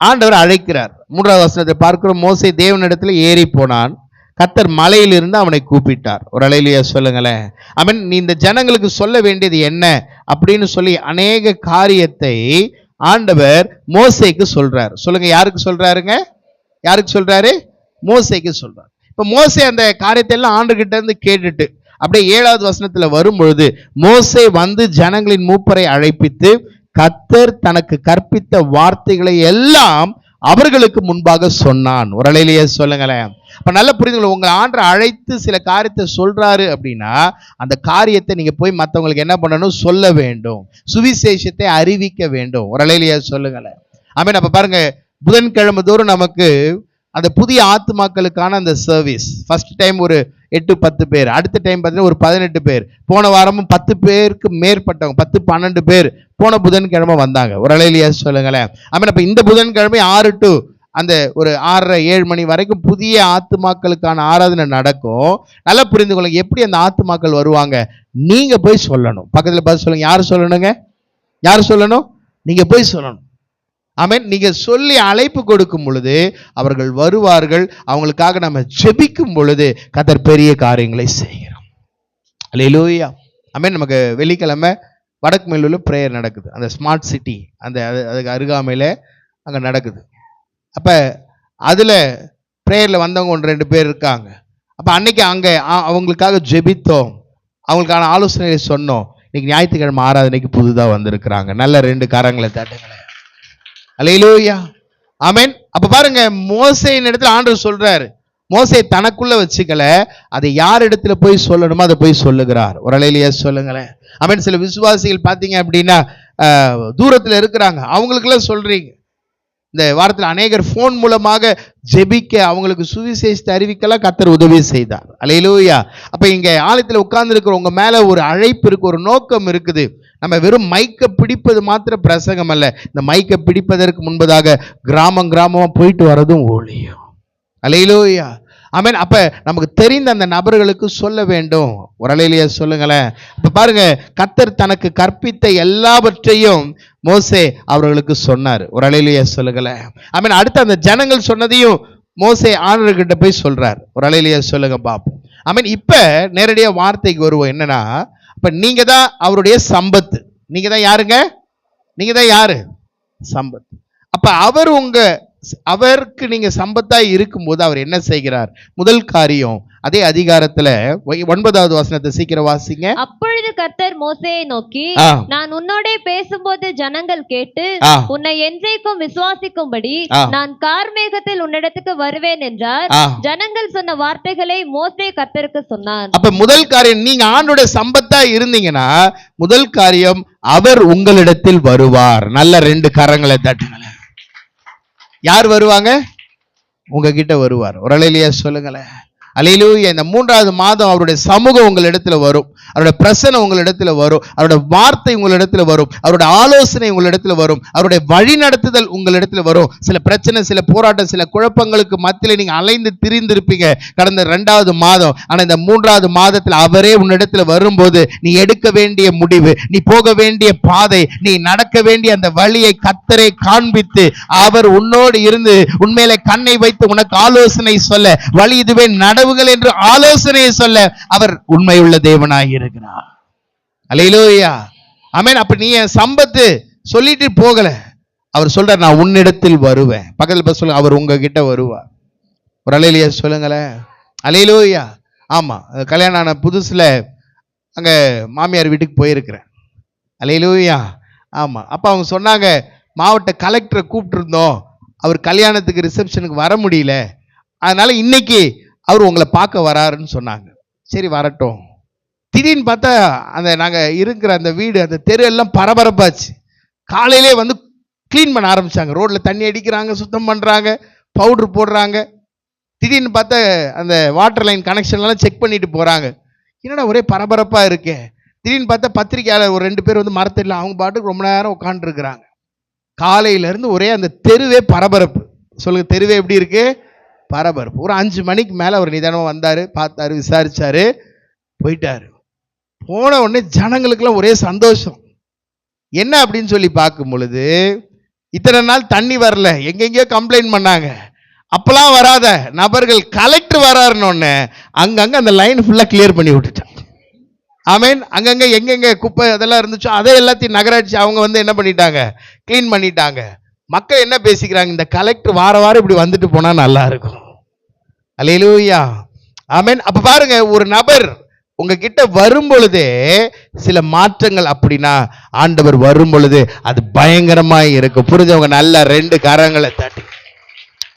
ஆண்டவர் அழைக்கிறார். 3வது வசனத்தை பார்க்கிறோம். மோசே தேவனிடத்துல ஏறி போனான். கர்த்தர் மலையிலிருந்து அவனை கூப்பிட்டார். ஒரு அலையிலேயே சொல்லுங்களேன். அவன் நீ இந்த ஜனங்களுக்கு சொல்ல வேண்டியது என்ன அப்படின்னு சொல்லி அநேக காரியத்தை ஆண்டவர் மோசேக்கு சொல்றார். சொல்லுங்க, யாருக்கு சொல்றாருங்க? யாருக்கு சொல்றாரு? மோசேக்கு சொல்றாரு. இப்ப மோசே அந்த காரியத்தை எல்லாம் ஆண்டுகிட்ட இருந்து கேட்டுட்டு அப்படியே 7வது வசனத்துல வரும் பொழுது, மோசே வந்து ஜனங்களின் மூப்பரை அழைப்பித்து கர்த்தர் தனக்கு கற்பித்த வார்த்தைகளை எல்லாம் அவர்களுக்கு முன்பாக சொன்னான். ஒரு அலையிலேயே சொல்லுங்களேன். அப்ப நல்ல புரிந்து, உங்க ஆண்டரை அழைத்து சில காரியத்தை சொல்றாரு அப்படின்னா அந்த காரியத்தை நீங்க போய் மற்றவங்களுக்கு என்ன பண்ணணும்? சொல்ல வேண்டும், சுவிசேஷத்தை அறிவிக்க வேண்டும். ஒரு அலையிலேயே சொல்லுங்களேன். ஆமென். அப்ப பாருங்க, புதன்கிழமை தோறும் நமக்கு அந்த புதிய ஆத்துமாக்களுக்கான அந்த சர்வீஸ், ஃபர்ஸ்ட் டைம் ஒரு 8-10 பேர், அடுத்த டைம் பார்த்தீங்கன்னா ஒரு 18 பேர், போன வாரமும் 10 பேருக்கு மேற்பட்டவங்க 10-12 பேர் போன புதன்கிழமை வந்தாங்க. ஒரு அலையிலேயே சொல்லுங்களேன். ஆமாம். அப்ப இந்த புதன்கிழமை 6 to அந்த ஒரு 6:30-7 மணி வரைக்கும் புதிய ஆத்துமாக்களுக்கான ஆராதனை நடக்கும். நல்லா புரிந்து கொள்ளுங்க. எப்படி அந்த ஆத்துமாக்கள் வருவாங்க? நீங்க போய் சொல்லணும். பக்கத்துல பார்த்து சொல்லுங்க, யார் சொல்லணுங்க? யார் சொல்லணும்? நீங்க போய் சொல்லணும். ஆமென். நீங்க சொல்லி அழைப்பு கொடுக்கும் பொழுது அவர்கள் வருவார்கள். அவங்களுக்காக நம்ம ஜெபிக்கும் பொழுது கர்த்தர் பெரிய காரியங்களை செய்கிறோம். அல்லேலூயா. ஆமென். நமக்கு வெள்ளிக்கிழமை வடக்கு மேலூர்ல பிரேயர் நடக்குது. அந்த ஸ்மார்ட் சிட்டி அந்த அதுக்கு அருகாமையில அங்க நடக்குது. அப்ப அதுல பிரேயர்ல வந்தவங்க 1-2 பேர் இருக்காங்க. அப்ப அன்னைக்கு அங்க அவங்களுக்காக ஜெபித்தோம், அவங்களுக்கான ஆலோசனைகளை சொன்னோம். இன்னைக்கு ஞாயிற்றுக்கிழமை ஆராதனைக்கு புதுதா வந்திருக்கிறாங்க. நல்ல 2 கரங்களை தட்டுங்களேன். அல்லேலூயா. ஆமென். அப்ப பாருங்க, மோசேயின் இடத்துல ஆண்டவர் சொல்றாரு, மோசே தனக்குள்ள வச்சுக்கல, அதை யார் இடத்துல போய் சொல்லணுமோ அதை போய் சொல்லுகிறார். ஒரு அலையிலேயே சொல்லுங்களேன். ஆமென். சில விசுவாசிகள் பார்த்தீங்க அப்படின்னா தூரத்துல இருக்கிறாங்க, அவங்களுக்கெல்லாம் சொல்றீங்க. இந்த வாரத்தில் அநேகர் போன் மூலமாக ஜெபிக்க அவங்களுக்கு சுவிசேஷத்தை அறிவிக்கலாம் கர்த்தர் உதவி செய்தார். அல்லேலூயா. அப்ப இங்க ஆலயத்தில் உட்கார்ந்து இருக்கிற உங்க மேல ஒரு அழைப்பு இருக்கு, ஒரு நோக்கம் இருக்குது. நம்ம வெறும் மைக்க பிடிப்பது மாத்திர பிரசங்கம் அல்ல, இந்த மைக்க பிடிப்பதற்கு முன்பதாக கிராமமா போயிட்டு வரதும் ஊழியம். அல்லேலூயா. ஆமென். அப்ப நமக்கு தெரிந்த அந்த நபர்களுக்கு சொல்ல வேண்டும். ஒரு அலையிலேயே சொல்லுங்களேன். அப்ப பாருங்க, கர்த்தர் தனக்கு கற்பித்த எல்லாவற்றையும் மோசே அவர்களுக்கு சொன்னார். ஒரு அலையிலேயே சொல்லுங்களேன். ஆமென். அடுத்து அந்த ஜனங்கள் சொன்னதையும் மோசே ஆண்டவர்கிட்ட போய் சொல்றார். ஒரு அலையிலேயே சொல்லுங்க பாப்போம். ஆமென். இப்ப நேரடியா வார்த்தைக்கு வருவோம். என்னன்னா, அப்ப நீங்க தான் அவருடைய சம்பத்து. நீங்க தான் யாருங்க? நீங்க தான் யாரு? சம்பத்து. அப்ப அவருக்கு நீங்க சம்பத்தாய் இருக்கும்போது அவர் என்ன செய்கிறார்? முதல் காரியம், அதே அதிகாரத்துல 9வது வசனத்தை சீக்கிரம் வாசிங்க. அப்பொழுது கர்த்தர் மோசேயை நோக்கி, நான் உன்னோடே பேசும்போது ஜனங்கள் கேட்டு உன்னை என்றைக்கும் விசுவாசிக்கும்படி நான் கார்மேகத்தில் உன்னிடத்துக்கு வருவேன் என்றார். ஜனங்கள் சொன்ன வார்த்தைகளை மோசே கர்த்தருக்கு சொன்னான். அப்ப முதல் காரியம், நீங்க ஆண்டோட சம்பத்தா இருந்தீங்கன்னா முதல் காரியம், அவர் உங்களிடத்தில் வருவார். நல்ல 2 கரங்களை தட்டுங்களேன். யார் வருவாங்க? உங்ககிட்ட வருவார். ஒரு அலையிலேயே சொல்லுங்களேன். அல்லேலூயா. இந்த 3வது மாதம் அவருடைய சமூகம் உங்களிடத்துல வரும், அவருடைய பிரசன்னம் உங்களிடத்துல வரும், அவருடைய வார்த்தை உங்களிடத்துல வரும், அவருடைய ஆலோசனை உங்களிடத்துல வரும், அவருடைய வழி நடத்துதல் உங்களிடத்துல வரும். சில பிரச்சனை, சில போராட்டம், சில குழப்பங்களுக்கு மத்தியில நீங்க அலைந்து திரிந்திருப்பீங்க கடந்த 2வது மாதம். ஆனா இந்த 3வது மாதத்துல அவரே உன்னிடத்துல வரும்போது நீ எடுக்க வேண்டிய முடிவு, நீ போக வேண்டிய பாதை, நீ நடக்க வேண்டிய அந்த வழியை கர்த்தரை காண்பித்து அவர் உன்னோடு இருந்து உண்மையிலே கண்ணை வைத்து உனக்கு ஆலோசனை சொல்ல, வழி இதுவே நடவுகள் என்று ஆலோசனையை சொல்ல அவர் உண்மையுள்ள தேவனாய் இருக்கிறார். அல்லேலூயா. ஆமென். அப்ப நீ என் சம்பத்து சொல்லிட்டு போகல, அவர் சொல்றார், நான் உன்னிடத்தில் வருவேன். பக்கத்துல போய் சொல்லுங்க, அவர் உங்ககிட்ட வருவார். ஒரு அல்லேலூயா சொல்லுங்களேன். அல்லேலூயா. ஆமா, கல்யாணம் ஆன புதுசுல அங்க மாமியார் வீட்டுக்கு போயிருக்கிறேன். அல்லேலூயா. ஆமா. அப்ப அவங்க சொன்னாங்க, மாவட்ட கலெக்டரை கூப்பிட்டு இருந்தோம், அவர் கல்யாணத்துக்கு ரிசப்ஷனுக்கு வர முடியல, அதனால இன்னைக்கு அவர் உங்களை பார்க்க வராருன்னு சொன்னாங்க. சரி வரட்டும். திடீர்னு பார்த்தா அந்த நாங்கள் இருக்கிற அந்த வீடு, அந்த தெரு எல்லாம் பரபரப்பாச்சு. காலையிலே வந்து க்ளீன் பண்ண ஆரம்பிச்சாங்க. ரோட்ல தண்ணி அடிக்கிறாங்க, சுத்தம் பண்ணுறாங்க, பவுடர் போடுறாங்க. திடீர்னு பார்த்தா அந்த வாட்டர் லைன் கனெக்ஷன்லாம் செக் பண்ணிட்டு போகிறாங்க. என்னடா ஒரே பரபரப்பாக இருக்கே. திடீர்னு பார்த்தா பத்திரிக்கையாளர் ஒரு 2 பேர் வந்து மரத்தில் அவங்க பாட்டுக்கு ரொம்ப நேரம் உட்காந்துருக்குறாங்க. காலையிலேருந்து ஒரே அந்த தெருவே பரபரப்பு. சொல்லுங்க, தெருவே எப்படி இருக்கு? பரபரப்பு. ஒரு 5 மணிக்கு மேலே அவர் நிதானமாக வந்தார், பார்த்தாரு, விசாரிச்சாரு, போயிட்டாரு. போன உடனே ஜனங்களுக்கெல்லாம் ஒரே சந்தோஷம். என்ன அப்படின்னு சொல்லி பார்க்கும் பொழுது, இத்தனை நாள் தண்ணி வரல, எங்கெங்கேயோ கம்ப்ளைண்ட் பண்ணாங்க. அப்பெல்லாம் வராத நபர்கள் கலெக்டர் வராருன்னு அங்கங்க அந்த லைன் ஃபுல்லா கிளியர் பண்ணி விட்டுட்டான். ஆமேன். அங்கங்க எங்கெங்க குப்பை அதெல்லாம் இருந்துச்சோ அதை எல்லாத்தையும் நகராட்சி அவங்க வந்து என்ன பண்ணிட்டாங்க, கிளீன் பண்ணிட்டாங்க. மக்கள் என்ன பேசிக்கிறாங்க, இந்த கலெக்டர் வார வாரம் இப்படி வந்துட்டு போனா நல்லா இருக்கும். அல்லேலூயா, ஆமேன். அப்ப பாருங்க, ஒரு நபர் உங்ககிட்ட வரும் பொழுதே சில மாற்றங்கள், அப்படின்னா ஆண்டவர் வரும் பொழுது அது பயங்கரமாய் இருக்கும். புரிஞ்சவங்க நல்லா 2 கரங்களை தட்டி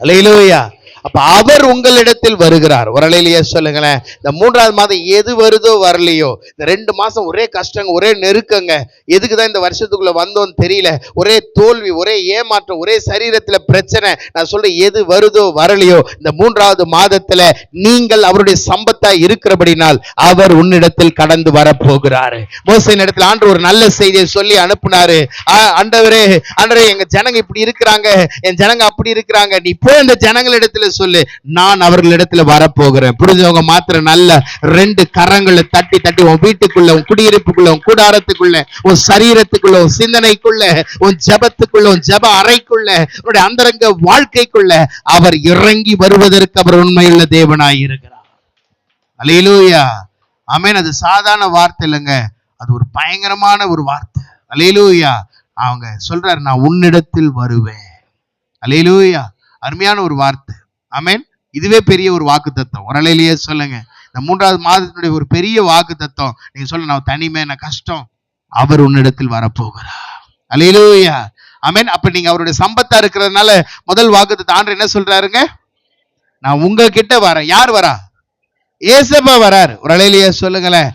அல்லேலூயா. அப்ப அவர் உங்களிடத்தில் வருகிறார். ஒரு அலையிலேயே சொல்லுங்களேன். இந்த 3வது மாதம் எது வருதோ வரலையோ, இந்த 2 மாசம் ஒரே கஷ்டங்க, ஒரே நெருக்கங்க. எதுக்குதான் இந்த வருஷத்துக்குள்ள வந்தோன்னு தெரியல, ஒரே தோல்வி, ஒரே ஏமாற்றம், ஒரே சரீரத்துல பிரச்சனை. நான் சொல்றேன், எது வருதோ வரலையோ, இந்த 3வது மாதத்துல நீங்கள் அவருடைய சம்பத்தா இருக்கிறபடினால் அவர் உன்னிடத்தில் கடந்து வரப்போகிறாரு. மோசேயின் இடத்துல ஆண்டவர் ஒரு நல்ல செய்தியை சொல்லி அனுப்புனாரு. ஆண்டவரே, எங்க ஜனங்க இப்படி இருக்கிறாங்க, என் ஜனங்க அப்படி இருக்கிறாங்க, நீ போய் அந்த ஜனங்களிடத்துல சொல்லு, நான் அவர்களிடத்துல வரப்போகிறேன். புரிஞ்சவங்க மாத்திரம் நல்ல 2 கரங்களை தட்டி தட்டி உன் வீட்டுக்குள்ள, உன் குடியிருப்புக்குள்ள, உன் கூடாரத்துக்குள்ள, உன் சரீரத்துக்குள்ள, உன் சிந்தனைக்குள்ள, உன் ஜபத்துக்குள்ள, உன் ஜப அறைக்குள்ள, உன்னுடைய அந்தரங்க வாழ்க்கைக்குள்ள அவர் இறங்கி வருவதற்கு அவர் உண்மையுள்ள தேவனாய் இருக்கிறார். அல்லேலூயா, ஆமென். அது சாதாரண வார்த்தை இல்லைங்க, அது ஒரு பயங்கரமான ஒரு வார்த்தை. அல்லேலூயா. அவங்க சொல்றாரு, நான் உன்னிடத்தில் வருவேன். அல்லேலூயா, அருமையான ஒரு வார்த்தை. ஆமென். இதுவே பெரிய ஒரு வாக்கு தத்துவம். ஒரு அலையிலேயே சொல்லுங்க, இந்த 3வது மாதத்தினுடைய ஒரு பெரிய வாக்கு தத்துவம். நீங்க சொல்ல, நான் தனிமை, நான் கஷ்டம், அவர் உன்னிடத்தில் வரப்போகிறார். அல்லேலூயா, ஆமென். அப்ப நீங்க அவருடைய சம்பத்தா இருக்கிறதுனால முதல் வாக்கு தத்துவம் ஆண்டவர் என்ன சொல்றாருங்க, நான் உங்ககிட்ட வரேன். யார் வரா? ஏசப்பா வராரு. ஒரு அலையிலேயே சொல்லுங்களேன்.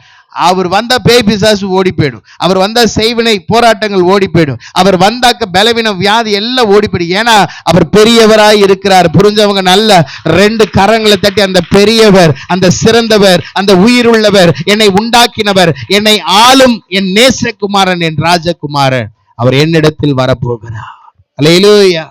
அவர் வந்தா பேய் பிசாசு ஓடி போயிடும். அவர் வந்தா செய்வினை போராட்டங்கள் ஓடி போயிடும். அவர் வந்தாக்க பலவீனம், வியாதி எல்லாம் ஓடி போயிடும். ஏன்னா அவர் பெரியவராய் இருக்கிறார். புரிஞ்சவங்க நல்ல 2 கரங்களை தட்டி, அந்த பெரியவர், அந்த சிறந்தவர், அந்த உயிர் உள்ளவர், என்னை உண்டாக்கினவர், என்னை ஆளும் என் நேசகுமாரன், என் ராஜகுமாரன், அவர் என்னிடத்தில் வரப்போகிறார். அல்லேலூயா,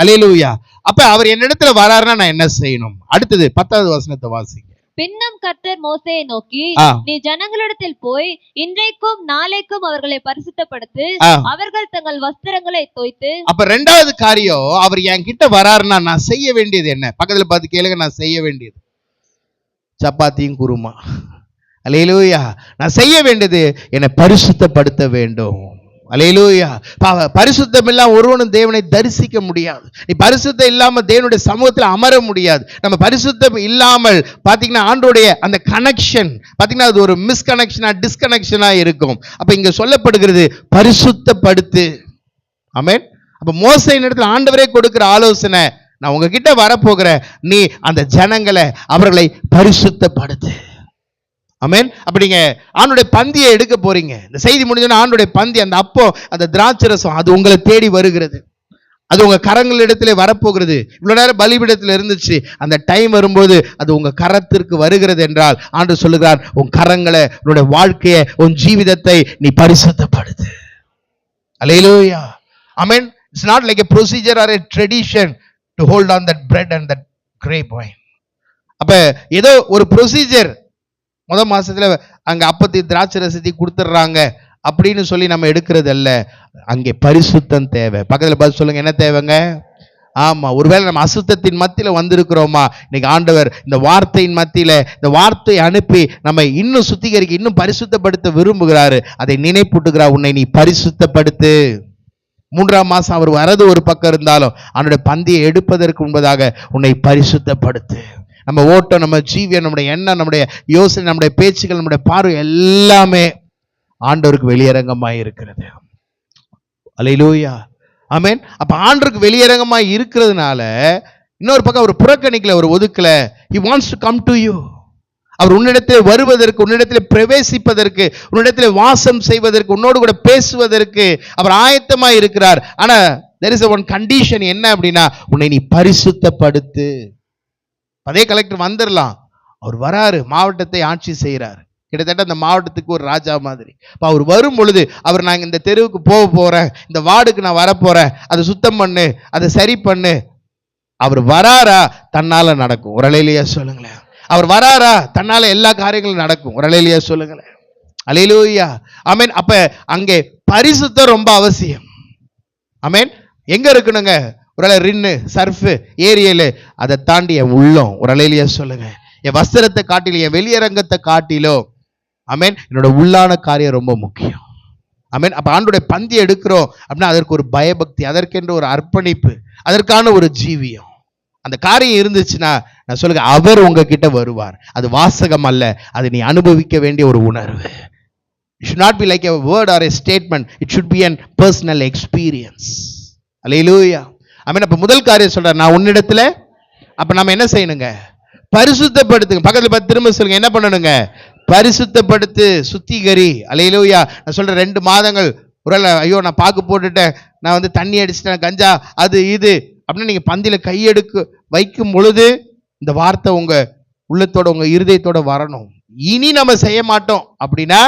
அல்லேலூயா. அப்ப அவர் என்னிடத்துல வராருன்னா நான் என்ன செய்யணும்? அடுத்தது 10வது வசனத்தை வாசிங்க. பின்னும் கர்த்தர் மோசேயை நோக்கி, நீ ஜனங்களிடத்தில் போய் இன்றைக்கும் நாளைக்கும் அவர்களை பரிசுத்தப்படுத்து, அவர்கள் தங்கள் வஸ்திரங்களை தோய்த்து. அப்ப 2வது காரியம், அவர் என் கிட்ட வராருன்னா நான் செய்ய வேண்டியது என்ன? பக்கத்துல பார்த்து கேளுங்க, நான் செய்ய வேண்டியது சப்பாத்தியும் குருமா. அல்லேலூயா. நான் செய்ய வேண்டியது என்னை பரிசுத்தப்படுத்த வேண்டும். அல்லேலூயா. பரிசுத்தம் இல்லாம ஒருவனும் தேவனை தரிசிக்க முடியாது. நீ பரிசுத்தம் இல்லாம தேவனுடைய சமூகத்தில் அமர முடியாது. நம்ம பரிசுத்தம் இல்லாமல் பாத்தீங்கன்னா ஆண்டோடைய அந்த கனெக்ஷன் பாத்தீங்கன்னா அது ஒரு மிஸ்கனெக்ஷனா, டிஸ்கனெக்ஷனா இருக்கும். அப்ப இங்க சொல்லப்படுகிறது பரிசுத்தப்படுத்து. ஆமென். அப்ப மோசேயின் இடத்துல ஆண்டவரே கொடுக்கிற ஆலோசனை, நான் உங்ககிட்ட வரப்போகிறேன், நீ அந்த ஜனங்களை, அவர்களை பரிசுத்தப்படுத்து. ஆமென். அப்ப நீங்க ஆண்டுடைய பந்தியை எடுக்க போறீங்க. இந்த செய்தி முடிஞ்சோன்னா ஆண்டுடைய பந்தி, அந்த அப்போ, அந்த திராட்சை ரசம், அது உங்களை தேடி வருகிறது. அது உங்க கரங்களிடத்திலே வரப்போகிறது. இவ்வளவு நேரம் பலிபீடத்தில் இருந்துச்சு, அந்த டைம் வரும்போது அது உங்க கரத்திற்கு வருகிறது என்றால் ஆண்டு சொல்லுகிறார், உன் கரங்களை, உன்னுடைய வாழ்க்கையை, உன் ஜீவிதத்தை நீ பரிசுத்தப்படுத்து. அல்லேலூயா, ஆமென். It's not like a procedure or a tradition to hold on that bread and that grape wine. அப்ப ஏதோ ஒரு ப்ரொசீஜர், முதல் மாசத்துல அங்க அப்பத்தி திராட்சை ரசத்தை கொடுத்துட்றாங்க அப்படின்னு சொல்லி நம்ம எடுக்கிறது அல்ல. அங்கே பரிசுத்தம் தேவை. பக்கத்துல பார்த்து சொல்லுங்க, என்ன தேவைங்க? ஆமா, ஒருவேளை நம்ம அசுத்தத்தின் மத்தியில வந்திருக்கிறோமா? இன்னைக்கு ஆண்டவர் இந்த வார்த்தையின் மத்தியில இந்த வார்த்தை அனுப்பி நம்ம இன்னும் சுத்திகரிக்க, இன்னும் பரிசுத்தப்படுத்த விரும்புகிறாரு. அதை நினைப்பூட்டுகிறார், உன்னை நீ பரிசுத்தப்படுத்து. 3ஆம் மாசம் அவர் வரது ஒரு பக்கம் இருந்தாலும் அவனுடைய பந்தியை எடுப்பதற்கு முன்பதாக உன்னை பரிசுத்தப்படுத்து. நம்ம ஓட்டம், நம்ம ஜீவியம், நம்முடைய எண்ணம், நம்முடைய யோசனை, நம்முடைய பேச்சுகள், நம்முடைய பார்வை எல்லாமே ஆண்டவருக்கு வெளியரங்கமாய் இருக்கிறது. அல்லேலூயா, ஆமென். அப்ப ஆண்டவருக்கு வெளியரங்கமாய் இருக்கிறதுனால இன்னொரு பக்கம் அவர் புறக்கணிக்கல, அவர் ஒதுக்கல. He wants to come to you. அவர் உன்னிடத்தில் வருவதற்கு, உன்னிடத்தில் பிரவேசிப்பதற்கு, உன்னிடத்தில் வாசம் செய்வதற்கு, உன்னோடு கூட பேசுவதற்கு அவர் ஆயத்தமாய் இருக்கிறார். ஆனா there is one condition. என்ன அப்படின்னா, உன்னை நீ பரிசுத்தப்படுத்து. அதே கலெக்டர் வந்துடலாம், அவர் வராரு, மாவட்டத்தை ஆட்சி செய்கிறார். கிட்டத்தட்ட அந்த மாவட்டத்துக்கு ஒரு ராஜா மாதிரி. இப்போ அவர் வரும் பொழுது, அவர் நான் இந்த தெருவுக்கு போக போறேன், இந்த வார்டுக்கு நான் வரப்போறேன், அதை சுத்தம் பண்ணு, அதை சரி பண்ணு. அவர் வராரா, தன்னால நடக்கும். ஒரு அலையிலேயே சொல்லுங்களேன். அவர் வராரா, தன்னால எல்லா காரியங்களும் நடக்கும். ஒரு அலையிலேயே சொல்லுங்களேன். அல்லேலூயா, ஆமென். அப்ப அங்கே பரிசுத்தம் ரொம்ப அவசியம். ஆமென். எங்க இருக்கணுங்க? ஒருவேளை ரின்னு, சர்ஃபு, ஏரியலு, அதை தாண்டி என் உள்ளம். ஒரு அலையிலேயே சொல்லுங்க, என் வஸ்திரத்தை காட்டிலும் என் வெளியரங்கத்தை காட்டிலும் ஆமென் என்னோட உள்ளான காரியம் ரொம்ப முக்கியம். ஆமென். அப்ப ஆண்டோடைய பந்தி எடுக்கிறோம் அப்படின்னா அதற்கு ஒரு பயபக்தி, அதற்கென்று ஒரு அர்ப்பணிப்பு, அதற்கான ஒரு ஜீவியம். அந்த காரியம் இருந்துச்சுன்னா நான் சொல்லுங்க, அவர் உங்ககிட்ட வருவார். அது வாசகம் அல்ல, அது நீ அனுபவிக்க வேண்டிய ஒரு உணர்வு. It should not be like a word or a statement. It should be an personal experience. Hallelujah. ஆமென். அப்ப முதல் காரியம் சொல்றார், நான் உன்னிடத்துல. அப்ப நம்ம என்ன செய்யணுங்க? பரிசுத்தப்படுத்துங்க. பக்கத்துல பார்த்து திரும்ப சொல்லுங்க, என்ன பண்ணணுங்க? பரிசுத்தப்படுத்து, சுத்திகரி. அல்லேலூயா. நான் சொல்றேன் 2 மாதங்கள் ஒருவேளை ஐயோ நான் பாக்கு போட்டுட்டேன், நான் வந்து தண்ணி அடிச்சிட்டேன், கஞ்சா அது இது அப்படின்னு நீங்க பந்தியில கையெடுக்க வைக்கும் பொழுது இந்த வார்த்தை உங்க உள்ளத்தோட உங்க இருதயத்தோட வரணும். இனி நம்ம செய்ய மாட்டோம் அப்படின்னா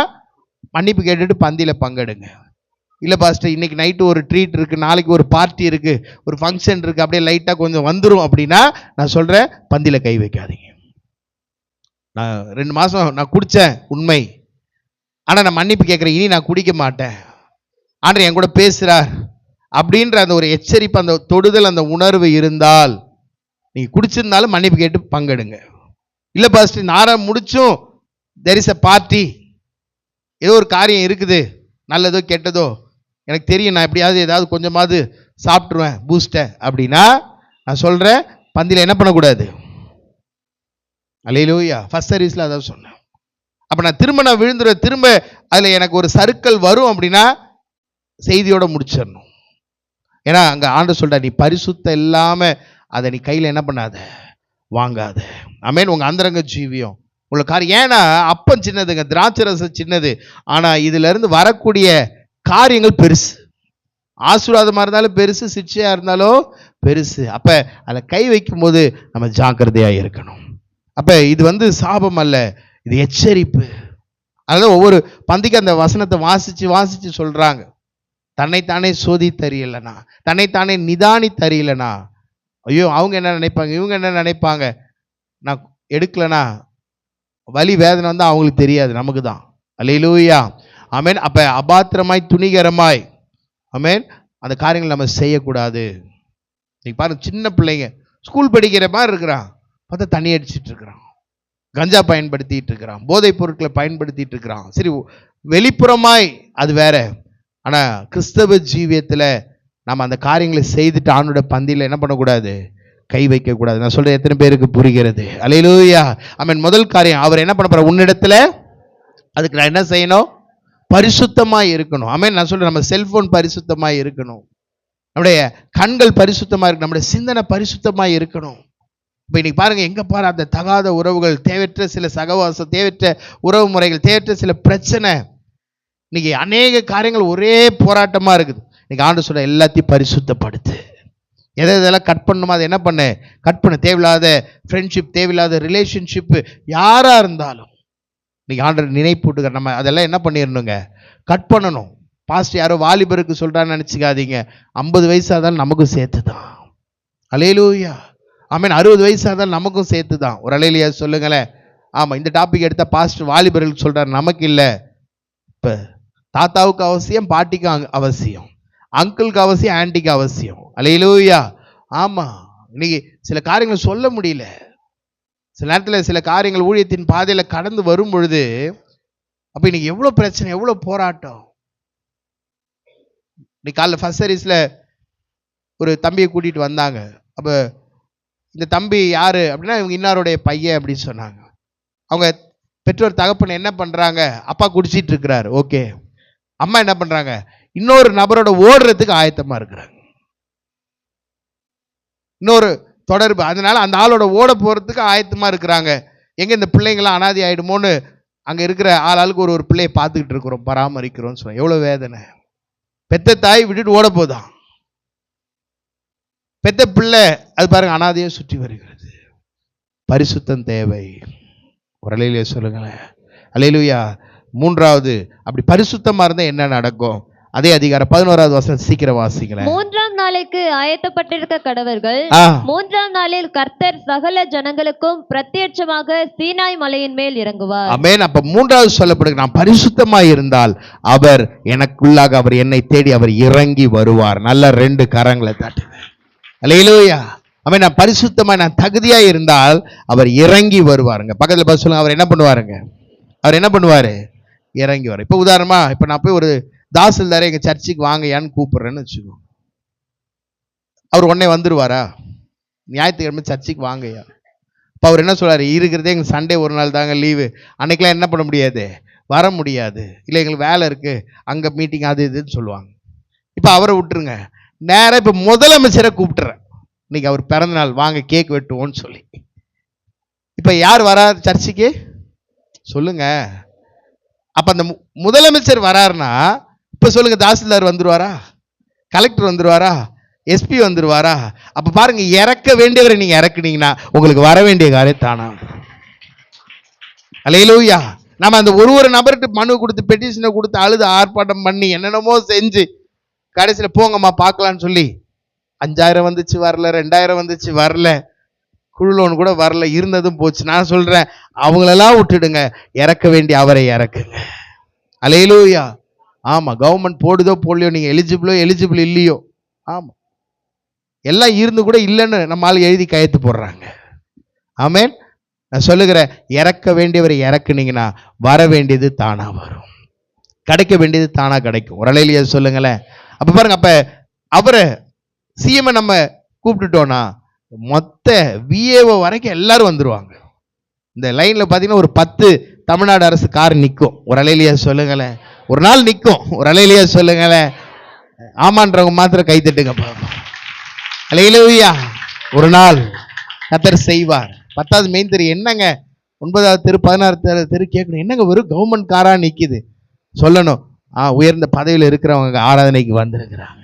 மன்னிப்பு கேட்டுட்டு பந்தியில பங்கெடுங்க. இல்லை பாஸ்டர் இன்னைக்கு நைட்டு ஒரு ட்ரீட் இருக்கு, நாளைக்கு ஒரு பார்ட்டி இருக்கு, ஒரு ஃபங்க்ஷன் இருக்கு, அப்படியே லைட்டா கொஞ்சம் வந்துடும் அப்படின்னா நான் சொல்றேன், பந்தியில கை வைக்காதீங்க. நான் 2 மாசம் நான் குடிச்சேன் உண்மை, ஆனா நான் மன்னிப்பு கேட்கிறேன், இனி நான் குடிக்க மாட்டேன், ஆண்டவர் என் கூட பேசுறார் அப்படின்ற அந்த ஒரு எச்சரிப்பு, அந்த தொடுதல், அந்த உணர்வு இருந்தால் நீங்க குடிச்சிருந்தாலும் மன்னிப்பு கேட்டு பங்கெடுங்க. இல்லை pastor நாரம் முடிச்சும் there is a party, ஏதோ ஒரு காரியம் இருக்குது, நல்லதோ கெட்டதோ எனக்கு தெரியும், நான் எப்படியாவது ஏதாவது கொஞ்சமாவது சாப்பிட்ருவேன் பூஸ்டை அப்படின்னா நான் சொல்றேன், பந்தியில் என்ன பண்ணக்கூடாது? அல்லேலூயா. ஃபர்ஸ்ட் சர்வீஸ்ல அதான் சொன்னேன். அப்ப நான் திரும்ப விழுந்துருவேன், திரும்ப அதுல எனக்கு ஒரு சறுக்கல் வரும் அப்படின்னா செய்தியோட முடிச்சிடணும். ஏன்னா அங்க ஆண்டவர் சொல்ற, நீ பரிசுத்தம் இல்லாம அதை நீ கையில என்ன பண்ணாத, வாங்காத. ஆமென். உங்க அந்தரங்க ஜீவியம் உங்களுக்கு காரியம். ஏன்னா அப்பம் சின்னதுங்க, திராட்சை ரசம் சின்னது, ஆனா இதுல இருந்து வரக்கூடிய காரியங்கள் பெருசு. ஆசீர்வாதமா இருந்தாலும் பெருசு, சிக்ஷையா இருந்தாலும் பெருசு. அப்ப அதை கை வைக்கும் போது நம்ம ஜாக்கிரதையா இருக்கணும். அப்ப இது வந்து சாபம் அல்ல, இது எச்சரிப்பு. அதனால ஒவ்வொரு பந்திக்கு அந்த வசனத்தை வாசிச்சு வாசிச்சு சொல்றாங்க, தன்னைத்தானே சோதி தெரியலனா, தன்னைத்தானே நிதானி தெரியலனா, ஐயோ அவங்க என்ன நினைப்பாங்க, இவங்க என்ன நினைப்பாங்க, நான் எடுக்கலனா வலி வேதனை வந்து அவங்களுக்கு தெரியாது, நமக்கு தான். அல்லேலூயா. ஆமென். அப்ப அபாத்திரமாய் துணிகரமாய் ஆமென் அந்த காரியங்கள் நம்ம செய்யக்கூடாது. நீங்க பாருங்க, சின்ன பிள்ளைங்க ஸ்கூல் படிக்கிற மாதிரி இருக்கிறான், பார்த்தா தண்ணி அடிச்சிட்டு இருக்கிறான், கஞ்சா பயன்படுத்திட்டு இருக்கிறான், போதைப் பொருட்களை பயன்படுத்திட்டு இருக்கிறான். சரி, வெளிப்புறமாய் அது வேற, ஆனா கிறிஸ்தவ ஜீவியத்துல நம்ம அந்த காரியங்களை செய்துட்டு ஆண்டோட பந்தியில என்ன பண்ணக்கூடாது, கை வைக்க கூடாது. நான் சொல்றேன், எத்தனை பேருக்கு புரிகிறது? அல்லேலூயா. ஆமென். முதல் காரியம் அவர் என்ன பண்ண போற, உன்னிடத்துல. அதுக்கு நான் என்ன செய்யணும்? பரிசுத்தமாய் இருக்கணும். ஆமென். நான் சொல்றேன், நம்ம செல்போன் பரிசுத்தமாய் இருக்கணும், நம்முடைய கண்கள் பரிசுத்தமா இருக்கணும், நம்முடைய சிந்தனை பரிசுத்தமாய் இருக்கணும். இப்போ இன்னைக்கு பாருங்க, எங்க பாரு அந்த தகாத உறவுகள், தேவையற்ற சில சகவாசம், தேவையற்ற உறவு முறைகள், தேவையற்ற சில பிரச்சனை, இன்னைக்கு அநேக காரியங்கள் ஒரே போராட்டமா இருக்குது. இன்னைக்கு ஆண்டு சொல்ற, எல்லாத்தையும் பரிசுத்தப்படுத்து. எதெல்லாம் கட் பண்ணுமோ அதை என்ன பண்ணு, கட் பண்ணு. தேவையில்லாத ஃப்ரெண்ட்ஷிப், தேவையில்லாத ரிலேஷன்ஷிப் யாரா இருந்தாலும் இன்னைக்கு ஆண்டவர் நினைப்பூட்டுக்கிற, நம்ம அதெல்லாம் என்ன பண்ணிடணுங்க, கட் பண்ணணும். பாஸ்ட் யாரோ வாலிபருக்கு சொல்றான்னு நினைச்சுக்காதீங்க, 50 வயசா தான் நமக்கும் சேர்த்து தான். அல்லேலூயா. ஆமென். 60 வயசா தான் நமக்கும் சேர்த்து தான். ஒரு அல்லேலூயா சொல்லுங்களேன். ஆமா, இந்த டாபிக் எடுத்தா பாஸ்ட் வாலிபர்களுக்கு சொல்றாரு, நமக்கு இல்லை. இப்ப தாத்தாவுக்கு அவசியம், பாட்டிக்கு அவசியம், அங்கிளுக்கு அவசியம், ஆன்டிக்கு அவசியம். அல்லேலூயா. ஆமா, இன்னைக்கு சில காரியங்கள் சொல்ல முடியல. சில நேரத்தில் சில காரியங்கள் ஊழியத்தின் பாதையில கடந்து வரும் பொழுது அப்ப இன்னைக்கு எவ்வளவு பிரச்சனை, எவ்வளவு போராட்டம். இன்னைக்கு காலைல ஃபர்ஸ்ட் சர்வீஸ்ல ஒரு தம்பியை கூட்டிட்டு வந்தாங்க. அப்ப இந்த தம்பி யாரு அப்படின்னா, இவங்க இன்னாருடைய பையன் அப்படின்னு சொன்னாங்க. அவங்க பெற்றோர் தகப்பன் என்ன பண்றாங்க, அப்பா குடிச்சிட்டு இருக்கிறாரு, ஓகே. அம்மா என்ன பண்றாங்க, இன்னொரு நபரோட ஓடுறதுக்கு ஆயத்தமா இருக்கிறாங்க, இன்னொரு தொடர்பு, அதனால அந்த ஆளோட ஓட போறதுக்கு ஆயத்தமா இருக்கிறாங்க. எங்க இந்த பிள்ளைங்களாம் அனாதி ஆயிடுமோன்னு அங்க இருக்கிற ஆளுக்கு ஒரு பிள்ளையை பார்த்துக்கிட்டு இருக்கிறோம், பராமரிக்கிறோம்னு சொல்ல. எவ்வளவு வேதனை. பெத்த தாய் விட்டுட்டு ஓட போதான், பெத்த பிள்ளை அது பாருங்க அனாதையை சுற்றி வருகிறது. பரிசுத்தம் தேவை. ஒரு அல்லேலூயா சொல்லுங்களேன். அல்லேலூயா. மூன்றாவது, அப்படி பரிசுத்தமா இருந்தா என்ன நடக்கும்? அதே அதிகாரம் 11வது வசனம் சீக்கிரம் வாசிங்களேன். 3ஆம் நாளைக்கு ஆயத்தப்பட்டிருக்க கடவர்கள், 3ஆம் நாளில் கர்த்தர் சகல ஜனங்களுக்கும் பிரத்யட்சமாக சீனாய் மலையின் மேல் இறங்குவார். ஆமென். அப்ப மூன்றாவது சொல்லப்படுகிறது, நான் பரிசுத்தமாய் இருந்தால் அவர் எனக்குள்ளாக, அவர் என்னை தேடி அவர் இறங்கி வருவார். நல்ல 2 கரங்களை தட்டுங்க. அல்லேலூயா. ஆமென். நான் பரிசுத்தமா நான் தகுதியா இருந்தால் அவர் இறங்கி வருவாருங்க. பக்கத்துல பார்த்து சொல்லுங்க, அவர் என்ன பண்ணுவாருங்க? அவர் என்ன பண்ணுவாரு? இறங்கி வர. இப்போ உதாரணமா, இப்போ நான் போய் ஒரு தாசில்தாரை எங்க சர்ச்சுக்கு வாங்கயான்னு கூப்பிடுறேன்னு வச்சுக்கோ. அவர் உடனே வந்துருவாரா? ஞாயிற்றுக்கிழமை சர்ச்சுக்கு வாங்கயா. இப்போ அவர் என்ன சொல்றாரு? இருக்கிறதே எங்க சண்டே ஒரு நாள் தாங்க லீவு, அன்னைக்கெல்லாம் என்ன பண்ண முடியாது, வர முடியாது, இல்லை எங்களுக்கு வேலை இருக்கு, அங்க மீட்டிங் அது இதுன்னு சொல்லுவாங்க. இப்போ அவரை விட்டுருங்க, நேரம் இப்போ முதலமைச்சரை கூப்பிட்டுறேன், இன்னைக்கு அவர் பிறந்த நாள், வாங்க கேக் வெட்டுவோன்னு சொல்லி. இப்போ யார் வரா சர்ச்சுக்கு சொல்லுங்க? அப்ப அந்த முதலமைச்சர் வராருன்னா இப்ப சொல்லுங்க, தாசில்தார் வந்துருவாரா? கலெக்டர் வந்துருவாரா? எஸ்பி வந்துருவாரா? அப்ப பாருங்க, இறக்க வேண்டியவரை நீங்க இறக்குனீங்கன்னா உங்களுக்கு வர வேண்டிய காரியம் தானா. அல்லேலூயா. நம்ம அந்த ஒரு நபர்கிட்ட மனு கொடுத்து, பெட்டிஷனை கொடுத்து, அழுது ஆர்ப்பாட்டம் பண்ணி என்னென்னமோ செஞ்சு கடைசியில போங்கம்மா பார்க்கலான்னு சொல்லி 5000 வந்துச்சு வரல, 2000 வந்துச்சு வரல, குழு லோன் கூட வரல, இருந்ததும் போச்சு. நான் சொல்றேன், அவங்களெல்லாம் விட்டுடுங்க, இறக்க வேண்டிய அவரை இறக்குங்க. அல்லேலூயா. ஆமா, கவர்மெண்ட் போடுதோ போடலையோ, நீங்க எலிஜிபிள் இல்லையோ, ஆமா, எல்லாம் இருந்து கூட இல்லைன்னு நம்ம ஆள் எழுதி கையெழுத்து போடுறாங்க. ஆமென். நான் சொல்லுகிறேன், இறக்க வேண்டியவரை இறக்குனீங்கன்னா வர வேண்டியது தானா வரும், கிடைக்க வேண்டியது தானா கிடைக்கும். ஒரு அலையிலேயே சொல்லுங்களேன். அப்ப பாருங்க, அப்ப அவரை சிஎம் நம்ம கூப்பிட்டுட்டோம்னா மொத்த விஏஓ வரைக்கும் எல்லாரும் வந்துருவாங்க. இந்த லைன்ல பாத்தீங்கன்னா ஒரு 10 தமிழ்நாடு அரசு கார் நிற்கும். ஒரு அலையிலேயே சொல்லுங்களேன். ஒரு நாள் நிற்கும். ஒரு அலையிலேயே சொல்லுங்களேன். ஆமான்றவங்க மாத்திரம் கை தட்டுங்க பாப்போம். அல்லேலூயா. ஒரு நாள் கர்த்தர் செய்வார். 10வது மெயின் தெரு என்னங்க, 9வது தெரு 16வது தெரு கேட்கணும், என்னங்க வெறும் கவர்மெண்ட் காரா நிக்குது சொல்லணும். உயர்ந்த பதவியில் இருக்கிறவங்க ஆராதனைக்கு வந்திருக்கிறாங்க.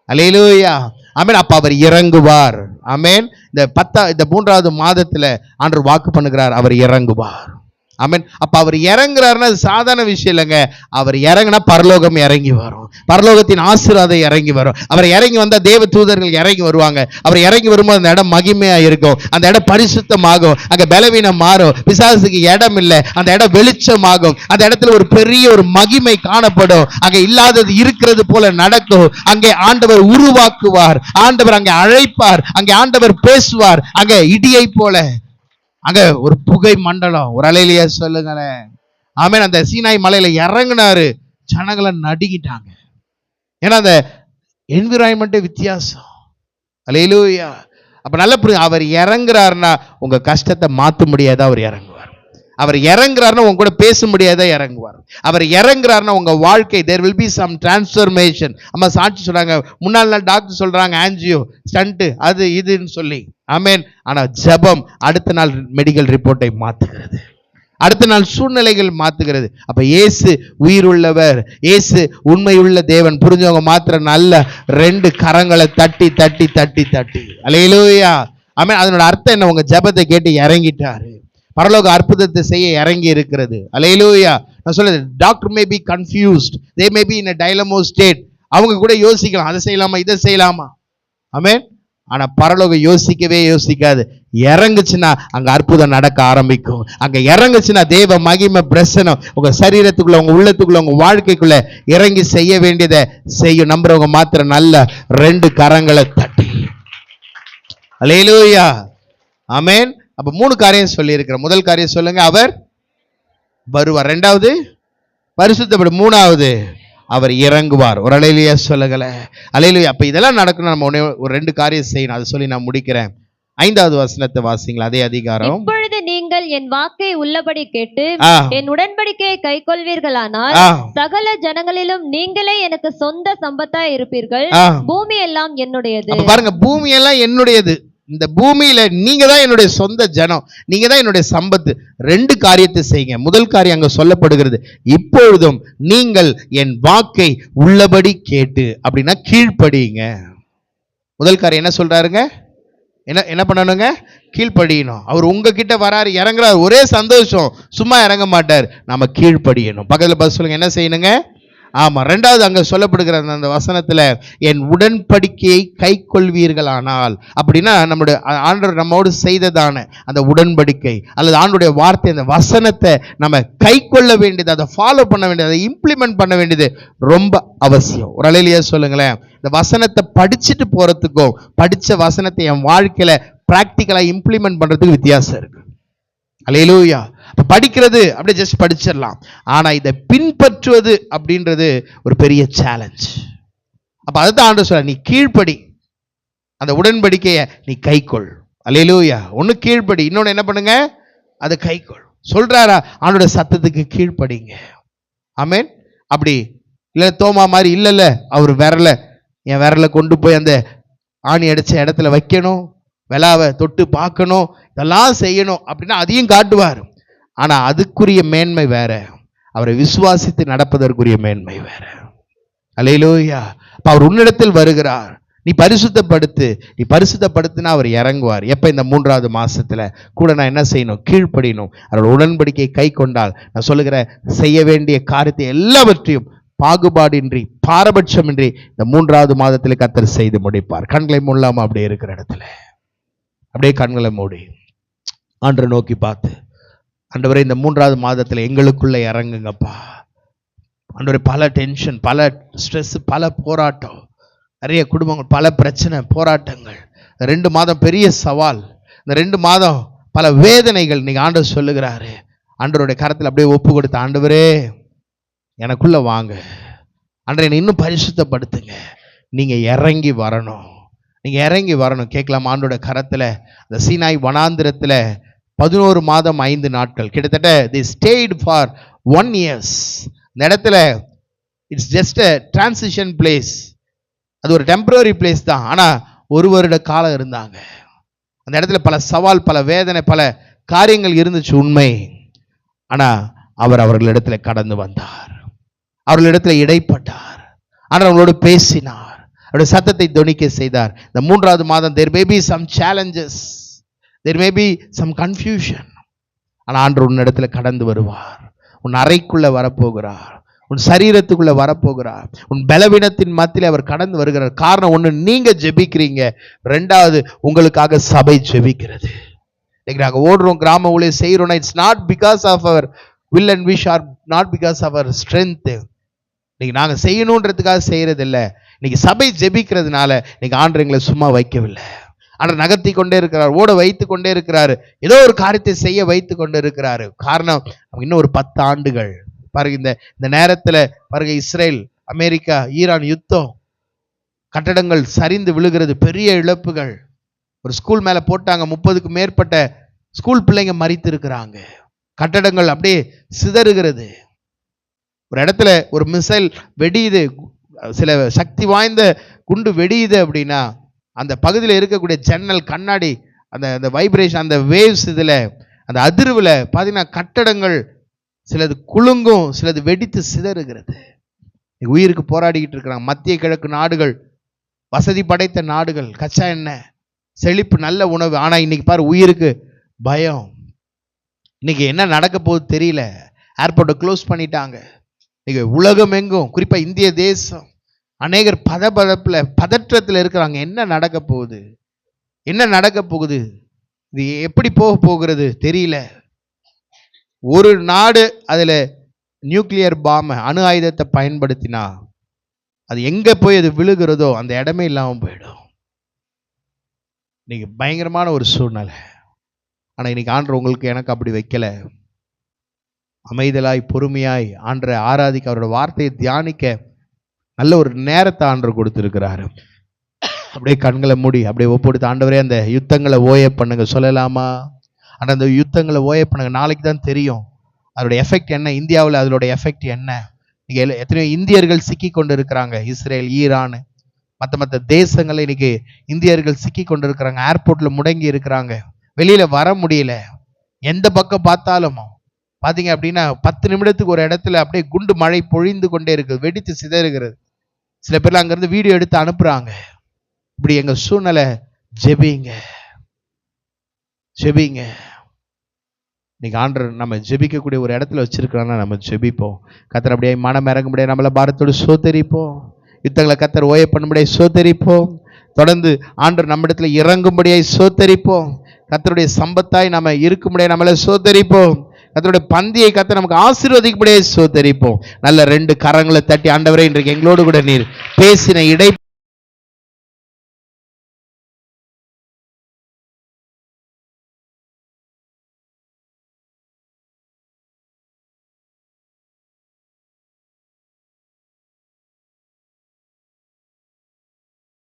அல்லேலூயா. ஆமென். அப்ப அவர் இறங்குவார். ஆமென். இந்த 3வது மாதத்துல ஆண்டவர் வாக்கு பண்ணுகிறார், அவர் இறங்குவார். ஆமென். அப்ப அவர் இறங்குறாருன்னா அது சாதாரண விஷயம் இல்லைங்க. அவர் இறங்கினா பரலோகம் இறங்கி வரும், பரலோகத்தின் ஆசீர்வாதம் இறங்கி வரும். அவர் இறங்கி வந்தா தேவ தூதர்கள் இறங்கி வருவாங்க. அவர் இறங்கி வரும்போது அந்த இடம் மகிமையா இருக்கும், அந்த இடம் பரிசுத்தமாகும், அங்க பலவீனம் மாறும், பிசாசுக்கு இடம் இல்லை, அந்த இடம் வெளிச்சமாகும், அந்த இடத்துல ஒரு பெரிய ஒரு மகிமை காணப்படும், அங்க இல்லாதது இருக்கிறது போல நடக்கும். அங்கே ஆண்டவர் உருவாக்குவார், ஆண்டவர் அங்கே அழைப்பார், அங்கே ஆண்டவர் பேசுவார், அங்க இடியை போல அங்க ஒரு புகை மண்டலம். ஒரு அலையிலேயே சொல்லுங்களேன். ஆமென். அந்த சீனாய் மலையில இறங்குனாரு, ஜனங்களை நடுங்கிட்டாங்க. ஏன்னா அந்த என்விரான்மெண்ட் வித்தியாசம். அல்லேலூயா. அப்ப நல்ல புரியுது, அவர் இறங்குறாருன்னா உங்க கஷ்டத்தை மாத்த முடியாத அவர் இறங்குவார். அவர் இறங்குறாருன்னா உங்க கூட பேச முடியாத இறங்குவார். அவர் இறங்குறாருன்னா உங்க வாழ்க்கை there will be some transformation. அம்மா சாட்சி சொல்றாங்க, முன்னாள் நாள் டாக்டர் சொல்றாங்க ஆன்ஜியோ ஸ்டண்ட் அது இதுன்னு சொல்லி. ஆமென். ஆனா ஜெபம் அடுத்த நாள் மெடிக்கல் ரிப்போர்ட்டை மாத்துகிறது, அடுத்த நாள் சூழ்நிலைகள் மாத்துகிறது. அப்ப இயேசு உயிருள்ளவர், இயேசு உண்மையுள்ள தேவன். புரிஞ்சவங்க மாத்திரம் நல்ல 2 கரங்களை தட்டி தட்டி தட்டி தட்டி அல்லேலூயா. ஆமென். அதனோட அர்த்தம் என்ன? உங்க ஜெபத்தை கேட்டு இறங்கிட்டாரு, பரலோக அற்புதத்தை செய்ய இறங்கி இருக்கிறது. அல்லேலூயா. நான் சொல்றது, doctor may be confused, they may be in a dilemma state. அவங்க கூட யோசிக்கலாம், அதை செய்யலாமா இதை செய்யலாமா. ஆமென். ஆனா பரலோகம் யோசிக்கவே யோசிக்காது. இறங்குச்சுன்னா அங்க அற்புதம் நடக்க ஆரம்பிக்கும். அங்க இறங்குச்சுன்னா தேவ மகிமை பிரசனம் உங்க சரீரத்துக்குள்ள, உங்க உள்ளத்துக்குள்ள, உங்க வாழ்க்கைக்குள்ள இறங்கி செய்ய வேண்டியதை செய்யும். நம்புறவங்க மாத்திரம் நல்ல 2 கரங்களை தட்டி அல்லேலூயா. ஆமென். அப்ப 3 காரியம் சொல்லி இருக்கிற. முதல் காரியம் சொல்லுங்க, அவர் வருவார். 2வது பரிசுத்தப்படும். 3வது அவர் இறங்குவார். ஒரு அலையிலேயே சொல்லுங்களே. அல்லேலூயா. அப்ப இதெல்லாம் நடக்கணும், நம்ம ஒரு 2 காரியம் செய்யணும். அதை சொல்லி நான் முடிக்கிறேன். 5வது வசனத்தை வாசிங்களா, அதே அதிகாரம். இப்பொழுது நீங்கள் என் வாக்கை உள்ளபடி கேட்டு என் உடன்படிக்கையை கைக்கொள்வீர்களானால் சகல ஜனங்களிலும் நீங்களே எனக்கு சொந்த சம்பத்தாய் இருப்பீர்கள். பூமி எல்லாம் என்னுடையது. பாருங்க, பூமி எல்லாம் என்னுடையது. இந்த பூமியில நீங்க தான் என்னுடைய சொந்த ஜனம், நீங்க தான் என்னுடைய சம்பத்து. 2 காரியத்தை செய்யுங்க. முதல் காரியம் அங்க சொல்லப்படுகிறது, இப்பொழுதும் நீங்கள் என் வாக்கை உள்ளபடி கேட்டு. அப்படின்னா கீழ்ப்படியுங்க. முதல் காரியம் என்ன சொல்றாருங்க? என்ன பண்ணணுங்க? கீழ்ப்படியணும். அவர் உங்ககிட்ட வராரு, இறங்குறாரு, ஒரே சந்தோஷம், சும்மா இறங்க மாட்டார். நாம கீழ்ப்படியணும். பக்கத்துல பார்த்து சொல்லுங்க, என்ன செய்யணுங்க? ஆமா, ரெண்டாவது அங்க சொல்லப்படுகிற அந்த வசனத்துல என் உடன்படிக்கையை கை கொள்வீர்களானால், அப்படின்னா நம்முடைய ஆண்டவர் நம்மோடு செய்ததான அந்த உடன்படிக்கை அல்லது ஆண்டுடைய வார்த்தை, அந்த வசனத்தை நம்ம கை கொள்ள வேண்டியது, அதை ஃபாலோ பண்ண வேண்டியது, அதை இம்ப்ளிமெண்ட் பண்ண வேண்டியது ரொம்ப அவசியம். ஒரு அலையிலேயே சொல்லுங்களேன், இந்த வசனத்தை படிச்சுட்டு போறதுக்கும் படிச்ச வசனத்தை என் வாழ்க்கையில பிராக்டிக்கலா இம்ப்ளிமெண்ட் பண்றதுக்கு வித்தியாசம் இருக்கு. அல்லேலூயா. படிக்கிறது அப்படியே ஜஸ்ட் படிச்சிடலாம், ஆனா இதை பின்பற்றுவது அப்படின்றது ஒரு பெரிய சேலஞ்ச். அப்ப அதுதான் ஆண்டவர் சொல்ற, நீ கீழ்ப்படி, அந்த உடன்படிக்கையை நீ கைக்கொள். அல்லேலூயா. ஒண்ணு கீழ்ப்படி, இன்னொன்னு என்ன பண்ணுங்க, அதை கைக்கொள் சொல்றாரா, ஆண்டோட சத்தத்துக்கு கீழ்ப்படிங்க. ஆமென். அப்படி இல்ல தோமா மாதிரி இல்ல அவர் என் விரலை கொண்டு போய் அந்த ஆணி அடிச்ச இடத்துல வைக்கணும், விலாவை தொட்டு பார்க்கணும், இதெல்லாம் செய்யணும் அப்படின்னா அதையும் காட்டுவார். ஆனா அதுக்குரிய மேன்மை வேற, அவரை விசுவாசித்து நடப்பதற்குரிய மேன்மை வேற. அல்லேலூயா. அப்ப அவர் உன்னிடத்தில் வருகிறார், நீ பரிசுத்தப்படுத்து, நீ பரிசுத்தப்படுத்தினா அவர் இறங்குவார். எப்ப? இந்த 3வது மாசத்துல கூட நான் என்ன செய்யணும், கீழ்ப்படியணும். அவரோட உடன்படிக்கையை கை கொண்டால் நான் சொல்லுகிற செய்ய வேண்டிய காரியத்தை எல்லாவற்றையும் பாகுபாடின்றி பாரபட்சமின்றி இந்த 3வது மாதத்தில் கர்த்தர் செய்து முடிப்பார். கண்களை மூடாம அப்படியே இருக்கிற இடத்துல அப்படியே கண்களை மூடி ஆண்டவரை நோக்கி பார்த்து, ஆண்டவரே இந்த 3வது மாதத்துல எங்களுக்குள்ள இறங்குங்கப்பா. ஆண்டவரே பல டென்ஷன், பல ஸ்ட்ரெஸ், பல போராட்டம், நிறைய குடும்பங்கள், பல பிரச்சனை, போராட்டங்கள். இந்த 2 மாதம் பெரிய சவால், இந்த 2 மாதம் பல வேதனைகள். நீங்க ஆண்டவர் சொல்லுகிறாரு, ஆண்டவருடைய கரத்தில் அப்படியே ஒப்பு கொடுத்த, ஆண்டவரே எனக்குள்ள வாங்க, ஆண்டவரே என்னை இன்னும் பரிசுத்தப்படுத்துங்க, நீங்க இறங்கி வரணும், நீங்க இறங்கி வரணும். கேட்கலாம். ஆண்டோட கரத்துல அந்த சீனாய் வனாந்திரத்துல 11 மாதம் 5 நாட்கள், கிட்டத்தட்ட they stayed for 1 year. இந்த இடத்துல it's just a transition place, அது ஒரு டெம்பரரி பிளேஸ் தான். ஆனா 1 வருட காலம் இருந்தாங்க அந்த இடத்துல. பல சவால், பல வேதனை, பல காரியங்கள் இருந்துச்சு, உண்மை. ஆனா அவர் அவர்களிடத்துல கடந்து வந்தார், அவர்களிடத்துல இடைப்பட்டார், ஆனால் அவர்களோடு பேசினார், அவருடைய சத்தத்தை தொனிக்க செய்தார். இந்த 3வது மாதம் there may be some challenges, there may be some confusion, ஆனால் ஆண்டவர் உன்னிடத்துல கடந்து வருவார், உன் அறைக்குள்ள வரப்போகிறார், உன் சரீரத்துக்குள்ள வரப்போகிறார், உன் பலவீனத்தின் மத்தியில் அவர் கடந்து வருகிறார். காரணம் ஒண்ணு, நீங்க ஜெபிக்கிறீங்க, 2வது உங்களுக்காக சபை ஜெபிக்கிறது. நாங்க ஓடுறோம், கிராம ஊழியம் செய்யறோம்னா it's not because of our will and wish or not because of our strength. நீங்க நாங்க செய்யணுன்றதுக்காக செய்யறது இல்லை, இன்னைக்கு சபை ஜெபிக்கிறதுனால நீங்க ஆண்டவரை சும்மா வைக்கவில்லை. ஆண்டவர் நகர்த்தி கொண்டே இருக்கிறார், ஓட வைத்து கொண்டே இருக்கிறாரு, ஏதோ ஒரு காரியத்தை செய்ய வைத்து கொண்டு இருக்கிறாரு. காரணம், இன்னும் ஒரு 10 ஆண்டுகள் பாருங்க. இந்த நேரத்துல பாருங்க, இஸ்ரேல், அமெரிக்கா, ஈரான் யுத்தம், கட்டடங்கள் சரிந்து விழுகிறது, பெரிய இழப்புகள். ஒரு ஸ்கூல் மேல போட்டாங்க, 30க்கு மேற்பட்ட ஸ்கூல் பிள்ளைங்க மரித்து இருக்கிறாங்க, கட்டடங்கள் அப்படியே சிதறுகிறது. ஒரு இடத்துல ஒரு மிசைல் வெடியுது, சில சக்தி வாய்ந்த குண்டு வெடியுது அப்படின்னா அந்த பகுதியில் இருக்கக்கூடிய ஜன்னல், கண்ணாடி, அந்த வைப்ரேஷன், அந்த வேவ்ஸ், இதுல அந்த அதிர்வுல பார்த்தீங்கன்னா கட்டடங்கள் சிலது குலுங்கும், சிலது வெடித்து சிதறுகிறது. உயிருக்கு போராடிக்கிட்டு இருக்கிறாங்க. மத்திய கிழக்கு நாடுகள், வசதி படைத்த நாடுகள், கச்சா எண்ணெய், செழிப்பு, நல்ல உணவு. ஆனா இன்னைக்கு பாரு, உயிருக்கு பயம். இன்னைக்கு என்ன நடக்க போகுது தெரியல. ஏர்போர்ட்டை க்ளோஸ் பண்ணிட்டாங்க. இன்னைக்கு உலகம் எங்கும், குறிப்பா இந்திய தேசம், அநேகர் பதபதப்புல, பதற்றத்தில் இருக்கிறாங்க. என்ன நடக்க போகுது, என்ன நடக்க போகுது, இது எப்படி போக போகிறது தெரியல. ஒரு நாடு அதுல நியூக்ளியர் பாம், அணு ஆயுதத்தை பயன்படுத்தினா அது எங்க போய் அது விழுகிறதோ அந்த இடமே இல்லாம போயிடும். இன்னைக்கு பயங்கரமான ஒரு சூழ்நிலை. ஆனா இன்னைக்கு ஆண்டவர் உங்களுக்கு எனக்கு அப்படி வைக்கல. அமைதலாய், பொறுமையாய் ஆண்டரை ஆராதிக்க, அவரோட வார்த்தையை தியானிக்க நல்ல ஒரு நேரத்தை ஆண்டவர் கொடுத்திருக்கிறாரு. அப்படியே கண்களை மூடி அப்படியே ஒப்படுத்து, ஆண்டவரே அந்த யுத்தங்களை ஓய பண்ணுங்க சொல்லலாமா? ஆனால் அந்த யுத்தங்களை ஓய பண்ணுங்க. நாளைக்கு தான் தெரியும் அதோடைய எஃபெக்ட் என்ன, இந்தியாவில் அதோட எஃபெக்ட் என்ன. இங்கே எத்தனையோ இந்தியர்கள் சிக்கி கொண்டு இருக்கிறாங்க. இஸ்ரேல், ஈரான், மற்ற தேசங்களில் இன்னைக்கு இந்தியர்கள் சிக்கி கொண்டு இருக்கிறாங்க. ஏர்போர்ட்ல முடங்கி இருக்கிறாங்க, வெளியில வர முடியல. எந்த பக்கம் பார்த்தாலும் பார்த்தீங்க அப்படின்னா 10 நிமிடத்துக்கு ஒரு இடத்துல அப்படியே குண்டு மழை பொழிந்து கொண்டே இருக்குது, வெடித்து சிதறுகிறது. சில பேர்லாம் அங்கிருந்து வீடியோ எடுத்து அனுப்புறாங்க. இப்படி எங்க சூழ்நிலை. ஜெபிங்க, ஜெபிங்க. இன்னைக்கு ஆண்டவர் நம்ம ஜெபிக்கக்கூடிய ஒரு இடத்துல வச்சிருக்கிறோன்னா நம்ம ஜெபிப்போம். கர்த்தர் அப்படியே மனம் இறங்கும்படியே நம்மளை பாரத்தோடு சோதரிப்போம். யுத்தங்களை கர்த்தர் ஓய பண்ணும்படியே சோதரிப்போம். தொடர்ந்து ஆண்டவர் நம்மிடத்துல இறங்கும்படியை சோதரிப்போம். கர்த்தருடைய சம்பத்தாய் நம்ம இருக்கும்படியே நம்மளை சோதரிப்போம். கர்த்தருடைய பந்தியை கர்த்தர் நமக்கு ஆசீர்வதிக்கும்படியே சோதரிப்போம். நல்ல 2 கரங்களை தட்டி, ஆண்டவரே இன்றைக்கு எங்களோடு கூட நீர் பேசின இடை